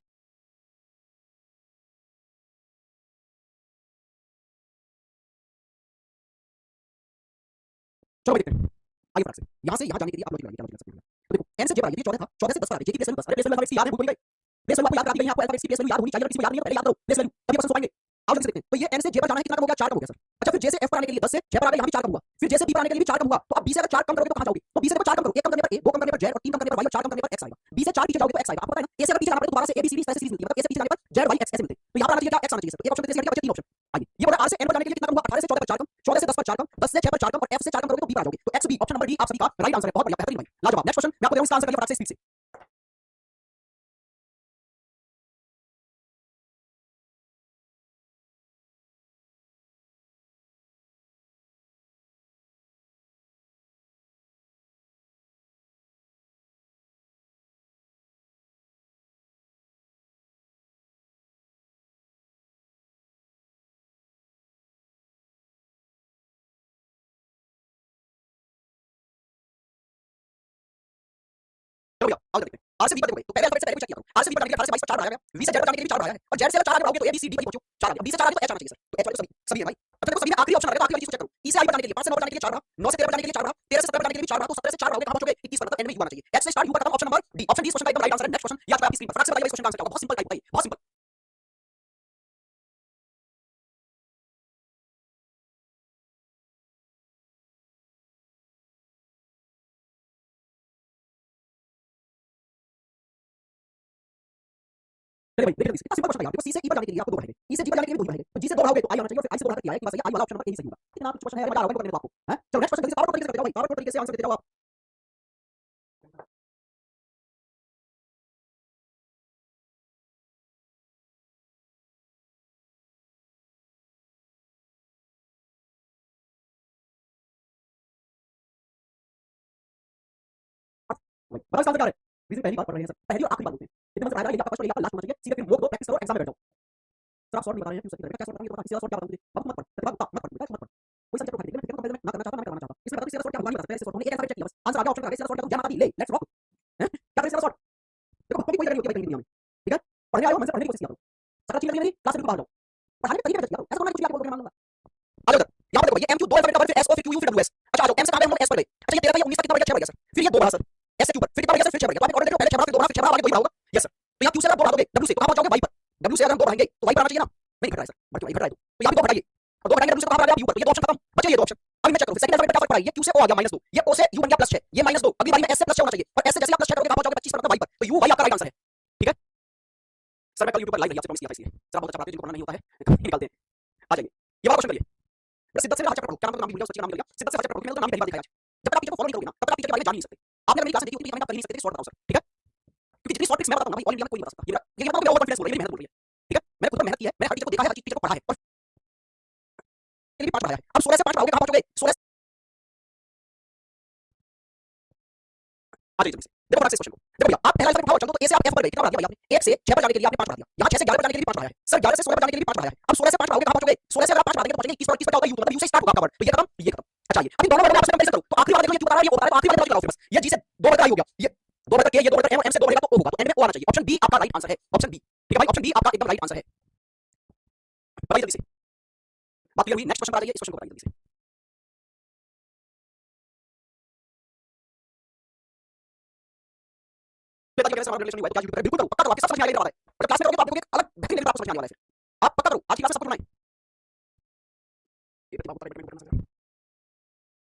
चलो भाई देखते हैं। आइए फटाक से यहाँ से यहाँ जाने के लिए आप लॉजिक लगाइए, क्या लॉजिक लगा सकते हैं? तो देखो n से j पर आइए, 14 था 14 से 10 पर आ रही है, j की प्लेस वैल्यू 10। अरे प्लेस वैल्यू अल्फाबेट्स की याद है, भूल गए? प्लेस वैल्यू आपको याद करा दी गई है, आपको अल्फाबेट्स की प्लेस वैल्यू याद होनी चाहिए, अगर किसी को याद नहीं है तो पहले याद करो प्लेस वैल्यू, तभी क्वेश्चन पाएंगे। आओ जल्दी से देखते हैं। तो ये n से j पर जाना है, कितना कम हो गया? 4 कम हो गया सर। अच्छा फिर j से f पर आने के लिए 10 से 6 पर आ गए, यहाँ भी 4 कम हुआ। फिर j से b पर आने के लिए भी 4 कम हुआ। तो अब b से अगर 4 कम करोगे तो कहाँ जाओगे? तो b से देखो 4 कम करो, 1 कम करने पर a, 2 कम करने पर z और 3 कम करने पर y और 4 कम करने पर x आएगा। b से 4 पीछे जाओगे तो x आएगा, आपको पता है ना? a से अगर पीछे जाना पड़े तो दोबारा से a b c d इस तरह से सीरीज मिलती है, मतलब a से पीछे जाने पर z y x ऐसे मिलते हैं। तो यहाँ पर आना चाहिए क्या? x आना चाहिए सर। तो एक ऑप्शन देते हैं, बचे 3 ऑप्शन। आइए ये बोला r से n पर जाने के लिए कितना कम हुआ? 18 से 14 पर 4 कम, 14 से 10 पर 4 कम, 10 से 6 पर 4 कम और f से 4 कम करोगे तो b पर आ जाओगे। तो x b option number D आप सभी का राइट आंसर है। बहुत बढ़िया बेहतरीन भाई, लाजवाब। नेक्स्ट क्वेश्चन मैं आपको दे रहा हूं, इसका आंसर करिए फटाक से स्पीड से। चलो भैया आओ देखते हैं। आर से बी पर देखो, तो पहले अल्फाबेट से पहले चेक किया करो। आर से बी पर जाने के लिए 18 से 22 पर 4 आया गया, वी से जेड पर जाने के लिए भी 4 आया है और जेड से अगर 4 आगे बढ़ोगे तो ए बी सी डी पर पहुंचो 4 आ गया। बी से 4 आगे तो एच आना चाहिए सर। तो एच वाले तो सभी सभी है भाई। अब देखो सभी में आखिरी ऑप्शन आ रहा है, आखिरी वाली चीज चेक करो। ई से आई पर जाने के लिए 5 से 9 पर जाने के लिए 4 रहा, 9 से 13 पर जाने के लिए 4 रहा, 13 से 17 पर जाने के लिए भी 4 रहा, तो 17 से 4 रहोगे कहां पहुंचोगे? 21 पर, मतलब एंड में यू आना चाहिए। एच से स्टार्ट यू पर खत्म, option number D. Option D इस क्वेश्चन का एकदम राइट आंसर है। नेक्स्ट क्वेश्चन या तो आपकी स्क्रीन पर फटाक से बताइए इस क्वेश्चन का आंसर क्या होगा? बहुत सिंपल टाइप बताइए, बहुत सिंपल। चलिए भाई देखिए इतना सिंपल क्वेश्चन है यार। देखो सी से ई पर जाने के लिए आपको दो बढ़ाएंगे, ई से जी पर जाने के लिए भी दो बढ़ाएंगे, तो जी से दो बढ़ाओगे तो आई आना चाहिए और फिर आई से दो बढ़ा किया है कि बस ये आई वाला ऑप्शन नंबर यही सही होगा। इतना कुछ क्वेश्चन है मजा आ रहा होगा करने को आपको, हैं? चलो नेक्स्ट क्वेश्चन जल्दी से पावर तरीके से करते जाओ भाई, पावर तरीके से आंसर देते जाओ आप। भाई बताओ इसका आंसर क्या है? रीजन पहली बार पढ़ रहे हैं सर, पहली और आखिरी बार बोलते हैं, इतना मतलब आएगा लेकिन आपका फर्स्ट और आपका लास्ट होना चाहिए, सीधे फिर मोक दो प्रैक्टिस करो एग्जाम में बैठ जाओ। सर आप सॉल्व नहीं बता रहे हैं क्यों सर, क्या सॉल्व बताएंगे तो बता, सीधा सॉल्व क्या बताऊं मुझे, अब मत पढ़ प्रतिभा गुप्ता मत पढ़ बेटा मत पढ़। कोई सब्जेक्ट उठा के देख मैं ना करना चाहता ना करना चाहता, इसमें बता दो सीधा सॉल्व क्या होगा नहीं बता सकते, ऐसे सॉल्व एक ऐसा चेक किया बस आंसर आ गया ऑप्शन का, सीधा सॉल्व क्या तो जय माता दी ले लेट्स रॉक, हैं क्या करें सीधा सॉल्व। देखो भक्तों की कोई जरूरत नहीं होती भाई दुनिया में, ठीक है? पढ़ने आए हो मन से पढ़ने की कोशिश किया करो, सारा चीज नहीं क्लास में बाहर जाओ, पढ़ाने के तरीके में किया करो, ऐसा करना कुछ भी आपको बोल के मान लूंगा। आ जाओ यहां पर देखो ये एमक्यू दो अल्फाबेट का वर्ड फिर एस और फिर क्यू यू फिर डब्ल्यू एस। अच्छा आ जाओ एम से कहां गए हम लोग एस पर गए, अच्छा ये 13 का ये 19 का कितना बढ़ गया 6 बढ़ गया सर, फिर ये 2 बढ़ा सर एस से क्यू पर, फिर कितना बढ़ गया सर फिर 6 बढ़ गया, तो आपने ऑर्डर देखो पहले 6 बढ़ा फिर 2 बढ़ा फिर 6 बढ़ा आगे 2 बढ़ा होगा, यस सर। तो यहां क्यू से अगर 2 बढ़ा दोगे डब्ल्यू से तो कहां पहुंच जाओगे वाई पर, डब्ल्यू से अगर हम 2 बढ़ाएंगे तो वाई पर आना चाहिए ना, नहीं घट रहा है सर बट वाई घट रहा है तो यहां भी 2 घटाइए और 2 घटाएंगे डब्ल्यू से तो कहां पर आ गया यू पर, तो ये 2 ऑप्शन खत्म बचे ये 2 ऑप्शन। अभी मैं चेक करूं सेकंड अल्फाबेट क्या फर्क पड़ा है, ये क्यू से ओ आ गया -2, ये ओ से यू बन गया +6, ये -2, अगली बारी में एस से +6 होना चाहिए और एस से जैसे आप +6 करोगे कहां पहुंचोगे 25 पर मतलब वाई पर, तो यू वाई आपका राइट आंसर है, ठीक है? सर मैं कल यूट्यूब पर लाइव आपसे प्रॉमिस किया था इसलिए सर बहुत अच्छा पढ़ाते हैं, जिनको पढ़ना नहीं होता है कभी निकालते हैं। आ जाइए ये वाला क्वेश्चन करिए, सिद्धार्थ से मेरा चैप्टर पढ़ो, क्या नाम भूल गया, उसका नाम भूल गया, सिद्धार्थ से चैप्टर पढ़ो, मैंने तो नाम ही पहली बार दिखाया आज। जब तक आप टीचर को फॉलो नहीं करोगे ना तब तक आप टीचर के बारे में जान नहीं सकते, आपने अगर मेरी क्लास देखी उतनी आप कर नहीं सकते, सॉर्ट बताओ सर, ठीक है? क्योंकि जितनी शॉर्ट ट्रिक्स मैं बताता हूं ना भाई ऑल इंडिया में कोई नहीं बता सकता, ये बताओ कि ओवर कॉन्फिडेंस बोल रही है, मेरी मेहनत बोल रही है, ठीक है? मैंने खुद मेहनत की है, मैंने हर टीचर को देखा है, हर टीचर को पढ़ा है और के लिए 5 पढ़ाया है। अब 16 से 5 पढ़ाओगे कहां पहुंचोगे 16 आ जाइए जल्दी से देखो फटाक से इस क्वेश्चन को देखो भैया, आप पहला अल्फाबेट उठाओ चलो तो ए से आप एफ पर गए कितना बढ़ा दिया भैया आपने, 1 से 6 पर जाने के लिए आपने 5 बढ़ा दिया, यहां 6 से 11 पर जाने के लिए भी 5 बढ़ाया है सर, 11 से 16 पर जाने के लिए भी 5 बढ़ाया है। अब 16 से 5 पढ़ाओगे कहां पहुंचोगे, 16 से अगर आप 5 बढ़ा देंगे तो पहुंचेंगे 21 पर, 21 पर क्या होता है यू, तो मतलब यू से स्टार्ट होगा आपका वर्ड, तो ये खत्म ये खत्म। अच्छा ये अभी दोनों वर्ड में आपस में कंपैरिजन करो तो आखिरी वाला देखो ये क्यों बता रहा है ये ओ बता रहा है, आखिरी वाला देखो फिर बस ये जी से 2 वर्ड का ही हो गया, ये 2 वर्ड का ये 2 वर्ड का एम से 2 बढ़ेगा तो ओ होगा, तो एंड में ओ आना चाहिए, ऑप्शन बी आपका राइट आंसर है, ऑप्शन बी, ठीक है भाई ऑप्शन बी आपका एकदम राइट आंसर है। बताइए जल्दी से बात क्लियर हुई, नेक्स्ट क्वेश्चन पर आ जाइए, इस क्वेश्चन को बताइए जल्दी से। बेटा कैसे हमारा रिलेशन हुआ है क्या यूट्यूब पर बिल्कुल करो, पक्का करो, आपके सब समझ में आएगा, और जब क्लास में करोगे तो आप देखोगे अलग बेहतरीन लेवल पर आपको समझ में आने वाला है, फिर आप पक्का करो आज की क्लास में सब कुछ बनाएं। ये प्रतिभा गुप्ता रिकमेंड करना सर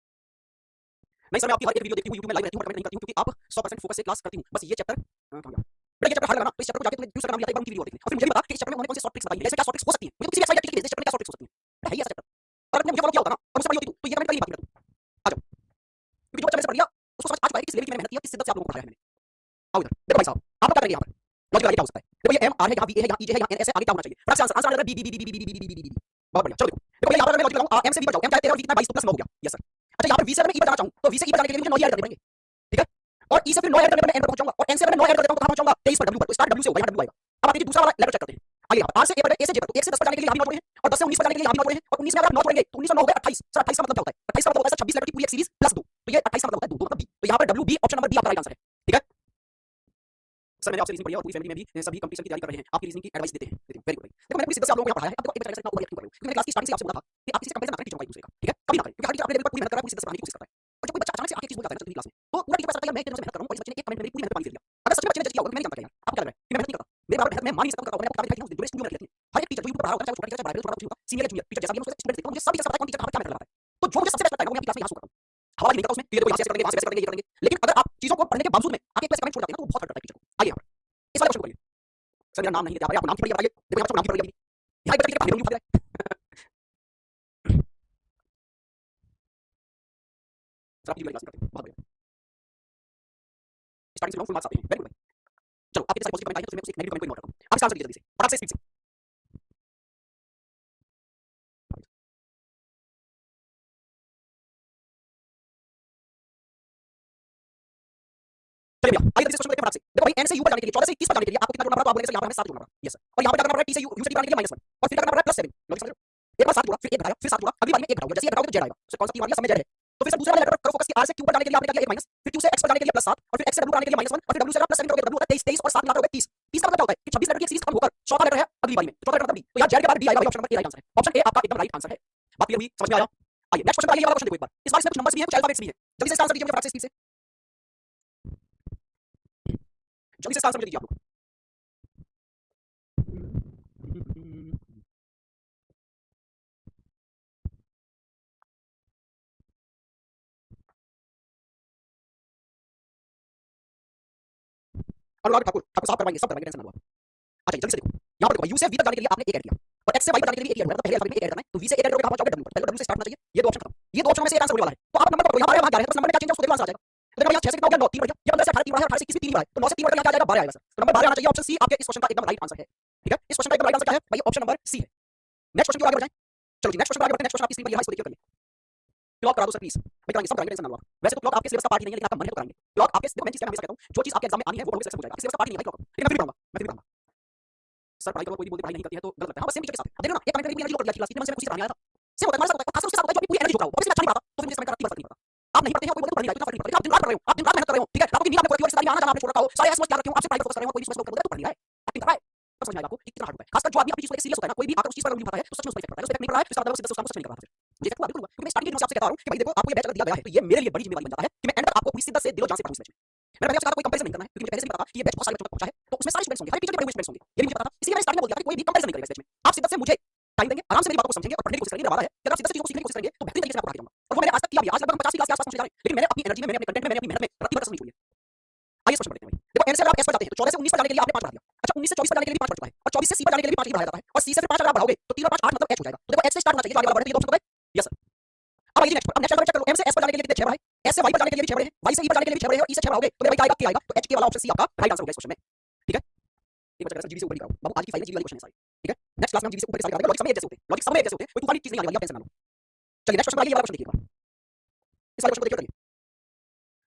नहीं सर, मैं आपकी हर एक वीडियो देखती हूँ यूट्यूब में, लाइव रहती हूँ, कमेंट नहीं करती हूँ क्योंकि आप 100% फोकस से क्लास करती हूँ, बस ये चैप्टर कहां गया बेटा, ये चैप्टर हार्ड लगा ना तो इस चैप्टर को जाके तुमने दूसरा नाम लिया था एक बार उनकी वीडियो देख ली और फिर मुझे भी बता कि इस चैप्टर में उन्होंने कौन सी शॉर्ट ट्रिक्स बताई है, इसमें क्या शॉर्ट ट्रिक्स हो सकती है, मुझे तो किसी भी एक्सवाइजेड ट्रिक की इस चैप्टर में क्या शॉर्ट ट्रिक्स हो सकती है, है ही ऐसा चैप्टर, अगर तुमने मुझे फॉलो किया होता ना और मुझसे पढ़ी होती तो ये कमेंट कर ही नहीं पाती मैं, आ जाओ क्योंकि जो बच्चा मेरे से पढ़ लिया उसको समझ आज पाएगा कि इस लेवल की मैंने मेहनत की है, किस शिद्दत से आप लोगों को पढ़ाया है मैंने। आओ इधर देखो भाई साहब आप क्या करेंगे यहाँ पर, लॉजिक आगे क्या हो सकता है, देखो ये एम आर है यहाँ बी ए है यहाँ ई जे है यहाँ एन एस है, आगे क्या होना चाहिए फटाक से आंसर आंसर आ जाएगा B B B B B B B B B B, बहुत बढ़िया। चलो देखो देखो यहाँ पर मैं लॉजिक लगाऊं एम से बी पर जाऊं, एम क्या है 13 और बी कितना 22 तो प्लस 9 हो गया, यस सर। अच्छा यहाँ पर वी से अगर मैं ई पर जाना चाहूं तो वी से ई पर जाने के लिए मुझे 9 ऐड करने पड़ेंगे, ठीक है? और ई से फिर 9 ऐड करने पर मैं एन पर पहुंचाऊंगा और एन से अगर मैं 9 ऐड कर देता हूं तो कहां पहुंचाऊंगा 23 पर डब्ल्यू पर, तो स्टार्ट डब्ल्यू से होगा, यहाँ डब्ल्यू आएगा। अब आप ये दूसरा वाला लेटर चेक करते हैं, आइए यहाँ पर आर से ए पर ए से जे पर, तो 1 से 10 पर जाने के लिए यहाँ भी 9 जोड़े हैं और 10 से 19 पर जाने के लिए यहाँ भी 9 जोड़े हैं और 19 में अगर आप 9 जोड़ेंगे तो 19 और 9 हो गए 28, सर 28 का मतलब क्या होता है, 28 का मतलब होता है सर 26 लेटर की पूरी एक सीरीज प्लस 2, तो ये 28 का मतलब होता है 2 मतलब बी, तो यहाँ पर W B option number B आपका राइट आंसर है, ठीक है? सर मैंने आपसे रीजनिंग पढ़ी है और पूरी फैमिली में भी सभी कंपटीशन की तैयारी कर रहे हैं, आपकी रीजनिंग की एडवाइस देते हैं, वेरी गुड। देखो मैंने पूरी शिद्दत से आप लोगों को यहाँ पढ़ाया है, अब देखो एक बच्चा इतना ओवर एक्टिंग कर रहे हो क्योंकि मैंने क्लास की स्टार्टिंग से आपसे बोला था कि आप किसी से कंपैरिजन ना करें टीचर का एक दूसरे का, ठीक है? कभी ना करें क्योंकि हर टीचर अपने लेवल पर पूरी मेहनत कर रहा है, पूरी शिद्दत से पढ़ाने की कोशिश करता है और जब कोई बच्चा अचानक से आके चीज बोल जाता है ना चलती क्लास में तो पूरा टीचर ऐसा लगता है मैं इतने दिनों से मेहनत कर रहा हूँ और इस बच्चे ने एक कमेंट में मेरी पूरी मेहनत पानी फेर दिया। अगर सच में बच्चे ने जज किया होगा तो मैं नहीं जानता यार आपको क्या लग रहा है कि मैं मेहनत नहीं करता, मेरे बराबर मेहनत मैं मान नहीं सकता, मैंने आपको किताब दिखाई थी ना उस दिन पूरे स्टूडियो में रख लेती है, हर एक टीचर जो यूट्यूब पर पढ़ा होगा चाहे वो छोटा टीचर चाहे बड़ा टीचर, थोड़ा कुछ होगा सीनियर या जूनियर टीचर जैसा भी मैं उसके स्टूडेंट देखता हूँ, मुझे सब टीचर पता है कौन टीचर कहां पर क्या मेहनत लगाता है, तो जो मुझे सबसे बेस्ट लगता है वो मैं अपनी क्लास में यहाँ शो करता हूँ। हवा नहीं करता उसमें कि देखो यहाँ से ऐसे करेंगे वहां से वैसे करेंगे ये करेंगे, लेकिन अगर आप चीजों को पढ़ने के बावजूद में आगे एक कमेंट छोड़ जाते हैं ना तो वो बहुत हर्ट करता है टीचर को। आइए यहाँ पर इस वाले क्वेश्चन को करिए, सर मेरा नाम नहीं है आपको नाम की पढ़िए बताइए, देखो यहाँ बच्चों को नाम की पढ़िए अभी यहाँ एक बच्चा टीचर पढ़ाने में उठा रहा है सर आपकी क्लास करते हैं बहुत बढ़िया, स्टार्टिंग से लॉन्ग फुल मार्क्स आते हैं, वेरी गुड। चलो आपके सारे पॉजिटिव कमेंट आए हैं तो मैं उसे नेगेटिव कमेंट को इग्नोर करता हूं, आप इसका आंसर दीजिए जल्दी से फटाक से स्पीड से। चलिए भैया आइए जल्दी से क्वेश्चन देखते हैं फटाक से, देखो भाई एन से यू पर जाने के लिए 14 से 21 पर जाने के लिए आपको कितना जोड़ना पड़ा तो आप बोलेंगे सर यहाँ पर हमें 7 जोड़ना पड़ा, यस सर। और यहाँ पर क्या करना पड़ा टी से यू से टी पर जाने के लिए -1 और फिर क्या करना पड़ा +7, लॉजिक समझ रहे हो, एक बार 7 जोड़ा फिर 1 घटाया फिर 7 जोड़ा अगली बार में 1 घटाओगे, जैसे 1 घटाओगे तो जेड आएगा, सर कौन सा तीन आ गया सब में जेड है, तो फिर सर दूसरे वाले लेटर पर करो फोकस कि आर से क्यू पर जाने के लिए आपने क्या किया 1 फिर क्यू से एक्स पर जाने के लिए +7 और फिर एक्स से डब्ल्यू पर जाने के लिए -1 और फिर डब्ल्यू से अगर +7 करोगे डब्ल्यू होता है 23 23 और 7 मिला करोगे 30 30 का मतलब क्या होता है कि 26 लेटर की एक सीरीज खत्म होकर चौथा लेटर है अगली बारी में, चौथा लेटर मतलब डी, तो यहाँ जेड के बाद डी आएगा, ऑप्शन नंबर ए राइट आंसर है, ऑप्शन ए आपका एकदम राइट आंसर है। बात क्लियर हुई, समझ में आया? आइए नेक्स्ट क्वेश्चन पर आइए, वाला क्वेश्चन देखो एक बार, इस बार इसमें कुछ नंबर्स भी हैं कुछ अल्फाबेट्स भी हैं, जल्दी से इसका आंसर दीजिए मुझे फटाक से स्पीड से, जल्दी से इसका आंसर मुझे दीजिए आप लोग। अनुराग ठाकुर ठाकुर साहब करवाएंगे सब करवाएंगे टेंशन ना लो। अच्छा जल्दी से देखो यहाँ पर देखो यू से वी तक जाने के लिए आपने एक ऐड किया और एक्स से वाई तक जाने के लिए एक ऐड हुआ पहले अल्फाबेट में एक ऐड करना है तो वी से एक ऐड करोगे कहां पहुंचोगे डब्ल्यू पर पहले डब्ल्यू से स्टार्ट होना चाहिए ये दो ऑप्शन खत्म ये दो ऑप्शन में से एक आंसर होने वाला है तो आप नंबर पकड़ो यहाँ 12 है तो नंबर में क्या चेंज है उसको देखो आंसर आ जाएगा तो देखो भैया 6 से कितना हो गया 9 3 बढ़ गया ये 15 से 18 3 बढ़ा है 18 से 21 भी 3 बढ़ा है तो 9 से 3 बढ़ गया क्या आ जाएगा 12 आएगा सर तो नंबर 12 आना चाहिए ऑप्शन सी आपके इस क्वेश्चन का एकदम राइट आंसर है ठीक है इस क्वेश्चन का एकदम राइट आंसर क्या है भाई ऑप्शन नंबर सी है नेक्स्ट क्वेश्चन की ओर आगे बढ़ जाएं चलो जी नेक्स्ट क्वेश्चन आगे बढ़ते हैं नेक्स्ट क्वेश्चन आपकी स्क्रीन पर यहाँ इसको देखिए करिए क्लॉक करा दो सर प्लीज मैं कराएंगे सब कराएंगे टेंशन ना लो आप वैसे तो क्लॉक आपके सिलेबस का पार्ट ही नहीं है लेकिन आपका मन है तो कराएंगे क्लॉक आपके देखो मैं चीज हमेशा कहता हूं जो चीज आपके एग्जाम में आनी है वो सक्सेस हो जाएगा सिलेबस का पार्ट ही नहीं है क्लॉक लेकिन मैं फिर भी पढ़ूंगा सर पढ़ाई करो कोई भी बोलते पढ़ाई नहीं करती है तो गलत लगता है हां बस सेम टीचर के साथ अब देखो ना एक कमेंट भी एनर्जी लोड किया क्लास की मन से मैं कुछ पढ़ाने आया था सेम होता है हमारे साथ होता है खासकर उसके साथ होता है जो अपनी पूरी एनर्जी झोंक रहा हो ऑब्वियसली अच्छा नहीं पढ़ा तो फिर मुझे समय का 30 फर्क नहीं पड़ता आप नहीं पढ़ते हैं कोई बोलते पढ़ने का फर्क नहीं पड़ता आप दिन रात पढ़ रहे हो आप दिन रात मेहनत कर रहे हो ठीक है आपको नींद आपने पूरी आना जाना आपने छोड़ रखा हो सारे एसएमएस याद रखे हो आपसे पढ़ाई फोकस कर रहे हो कोई भी समझ बोलता है तो पढ़ नहीं रहा है आप दिन कर रहा है तब समझ में आएगा आपको कि कितना हार्ड होता है खासकर जो आदमी अपनी चीज को सीरियस होता है ना कोई भी आकर उस चीज पर नहीं उठाता है तो सच में उस पर इफेक्ट पड़ता है उस पर नहीं पड़ रहा है इसका मतलब सीधा उस काम को सच नहीं कर रहा है मुझे इफेक्ट हुआ बिल्कुल हुआ क्योंकि मैं स्टार्टिंग में आपसे कहता हूं कि भाई देखो आपको ये बैच अगर दिया गया है तो ये मेरे लिए बड़ी जिम्मेदारी बन जाता है कि मैं एंड तक आपको पूरी शिद्दत से दिलो जान से पढ़ाऊं इस बैच में मैंने पहले आपसे कहा कोई कंपैरिजन नहीं करना है क्योंकि मुझे पहले से ही पता था कि ये बैच बहुत सारे बच्चों तक पहुंचा है तो उसमें सारे स्टूडेंट्स होंगे हर टीचर के पढ़े हुए स्टूडेंट्स होंगे ये भी मुझे पता था इसलिए मैंने स्टार्टिंग में बोल दिया था कि कोई भी कंपैरिजन नहीं करेगा इस बैच में आप शिद्दत से मुझे टाइम देंगे आराम से मेरी बातों को समझेंगे और पढ़ने की कोशिश करेंगे मेरा वादा है कि अगर आप शिद्दत से चीजों को सीखने की कोशिश करेंगे तो बेहतरीन तरीके से आपको पढ़ा के जाऊंगा और वो मैंने आज तक किया भी आज लगभग 50 क्लास के आसपास पहुंचने जा रहे हैं लेकिन मैंने अपनी एनर्जी में मैंने अपने कंटेंट में मैंने अपनी मेहनत में रत्ती भर कसर नहीं छोड़ी है आइए क्वेश्चन पढ़ते हैं भाई देखो एन से अगर आप एस पर जाते हैं तो 14 से 19 पर जाने के लिए आपने 5 बढ़ा दिया अच्छा 19 से 24 पर जाने के लिए भी 5 बढ़ चुका है और 24 से सी पर जाने के लिए भी 5 ही बढ़ाया जाता है और सी से फिर 5 अगर आप बढ़ाओगे तो 3 और 5 8 मतलब एच हो जाएगा तो देखो एच से स्टार्ट होना चाहिए जो आगे वाला बढ़ने के लिए ऑप्शन कब है यस सर अब आइए नेक्स्ट अब नेक्स्ट चेक करो एम से एस पर जाने के लिए कितने 6 बढ़े एस से वाई पर जाने के लिए भी 6 बढ़े वाई से ई पर जाने के लिए भी 6 बढ़े और ई से 6 बढ़ाओगे तो मेरे भाई क्या आएगा क्या आएगा तो एच के वाला ऑप्शन सी आपका राइट आंसर होगा इस क्वेश्चन में ठीक है एक बार जीबी से ऊपर ही कराओ बाबू आज की फाइनल जीबी वाली क्वेश्चन है सारे ठीक है नेक्स्ट क्लास में हम जीबी से ऊपर ही सारे कराएंगे लॉजिक सब में एक जैसे होते हैं लॉजिक सब में एक जैसे होते हैं कोई तूफानी चीज नहीं आने वाली आप टेंशन ना लो चलिए नेक्स्ट क्वेश्चन आइए ये वाला क्वेश्चन देखिए इस वाले क्वेश्चन को देखिए करिए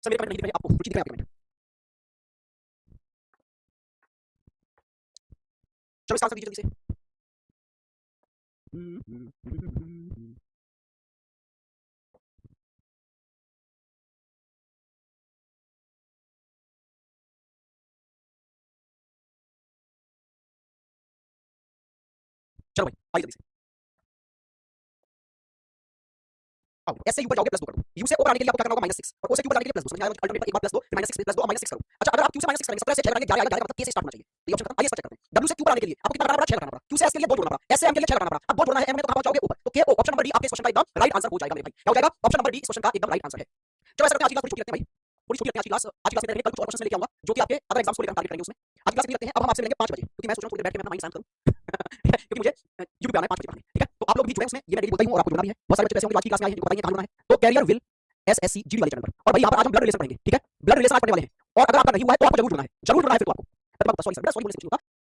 सर मेरे कमेंट नहीं दिख रहे आपको रुचि दिख रहे हैं आपके कमेंट चलो इसका आंसर दीजिए जल्दी से चलो भाई आइए जल्दी से आओ एस से यू पर जाओगे +2 कर दो यू से ओ पर आने के लिए आपको क्या करना होगा -6 और ओ से क्यू पर आने के लिए +2 समझ में आया अल्टरनेट एक बार +2 फिर -6 +2 और -6 करो अच्छा अगर आप क्यू से -6 करेंगे 17 से 6 करेंगे 11 आएगा मतलब के से स्टार्ट होना चाहिए तो ये ऑप्शन खत्म आइए इसका चेक करते हैं डब्ल्यू से क्यू पर आने के लिए आपको कितना करना पड़ा 6 करना पड़ा क्यू से एस के लिए 2 जोड़ना पड़ा एस से एम के लिए 6 करना पड़ा अब 2 जोड़ना है एम में तो कहां पहुंचोगे ऊपर तो के ऑप्शन नंबर डी आपके क्वेश्चन का एकदम राइट आंसर हो जाएगा मेरे भाई क्या हो जाएगा ऑप्शन नंबर डी इस क्वेश्चन का एकदम राइट आंसर है चलो ऐसा करते हैं आज की क्लास थोड़ी छुट्टी रखते हैं भाई थोड़ी छुट्टी रखते हैं आज की क्लास में कल कुछ और क्वेश्चन लेके आऊंगा जो कि आपके अदर एग्जाम्स को लेकर टारगेट करेंगे उसमें आज की क्लास में रखते हैं अब हम आपसे मिलेंगे 5 बजे क्योंकि मैं सोच रहा हूं थोड़ी देर बैठ के मैं अपना माइंड शांत करूं क्योंकि मुझे यूट्यूब पे आना है 5 बजे पढ़ने ठीक है तो आप लोग भी जुड़े उसमें ये मैं डेली बोलता ही हूं और आपको जुड़ना भी है बहुत सारे बच्चे ऐसे होंगे जो आज की क्लास में आए हैं जिनको बताएंगे कहां जुड़ना है तो कैरियर विल एसएससी जीडी वाले चैनल पर और भाई यहां पर आज हम ब्लड रिलेशन पढ़ेंगे ठीक है ब्लड रिलेशन आज पढ़ने वाले हैं और अगर आपका नहीं हुआ है तो आपको जरूर जुड़ना है फिर तो आपको सॉरी सर सॉरी बोलने से कुछ नहीं होगा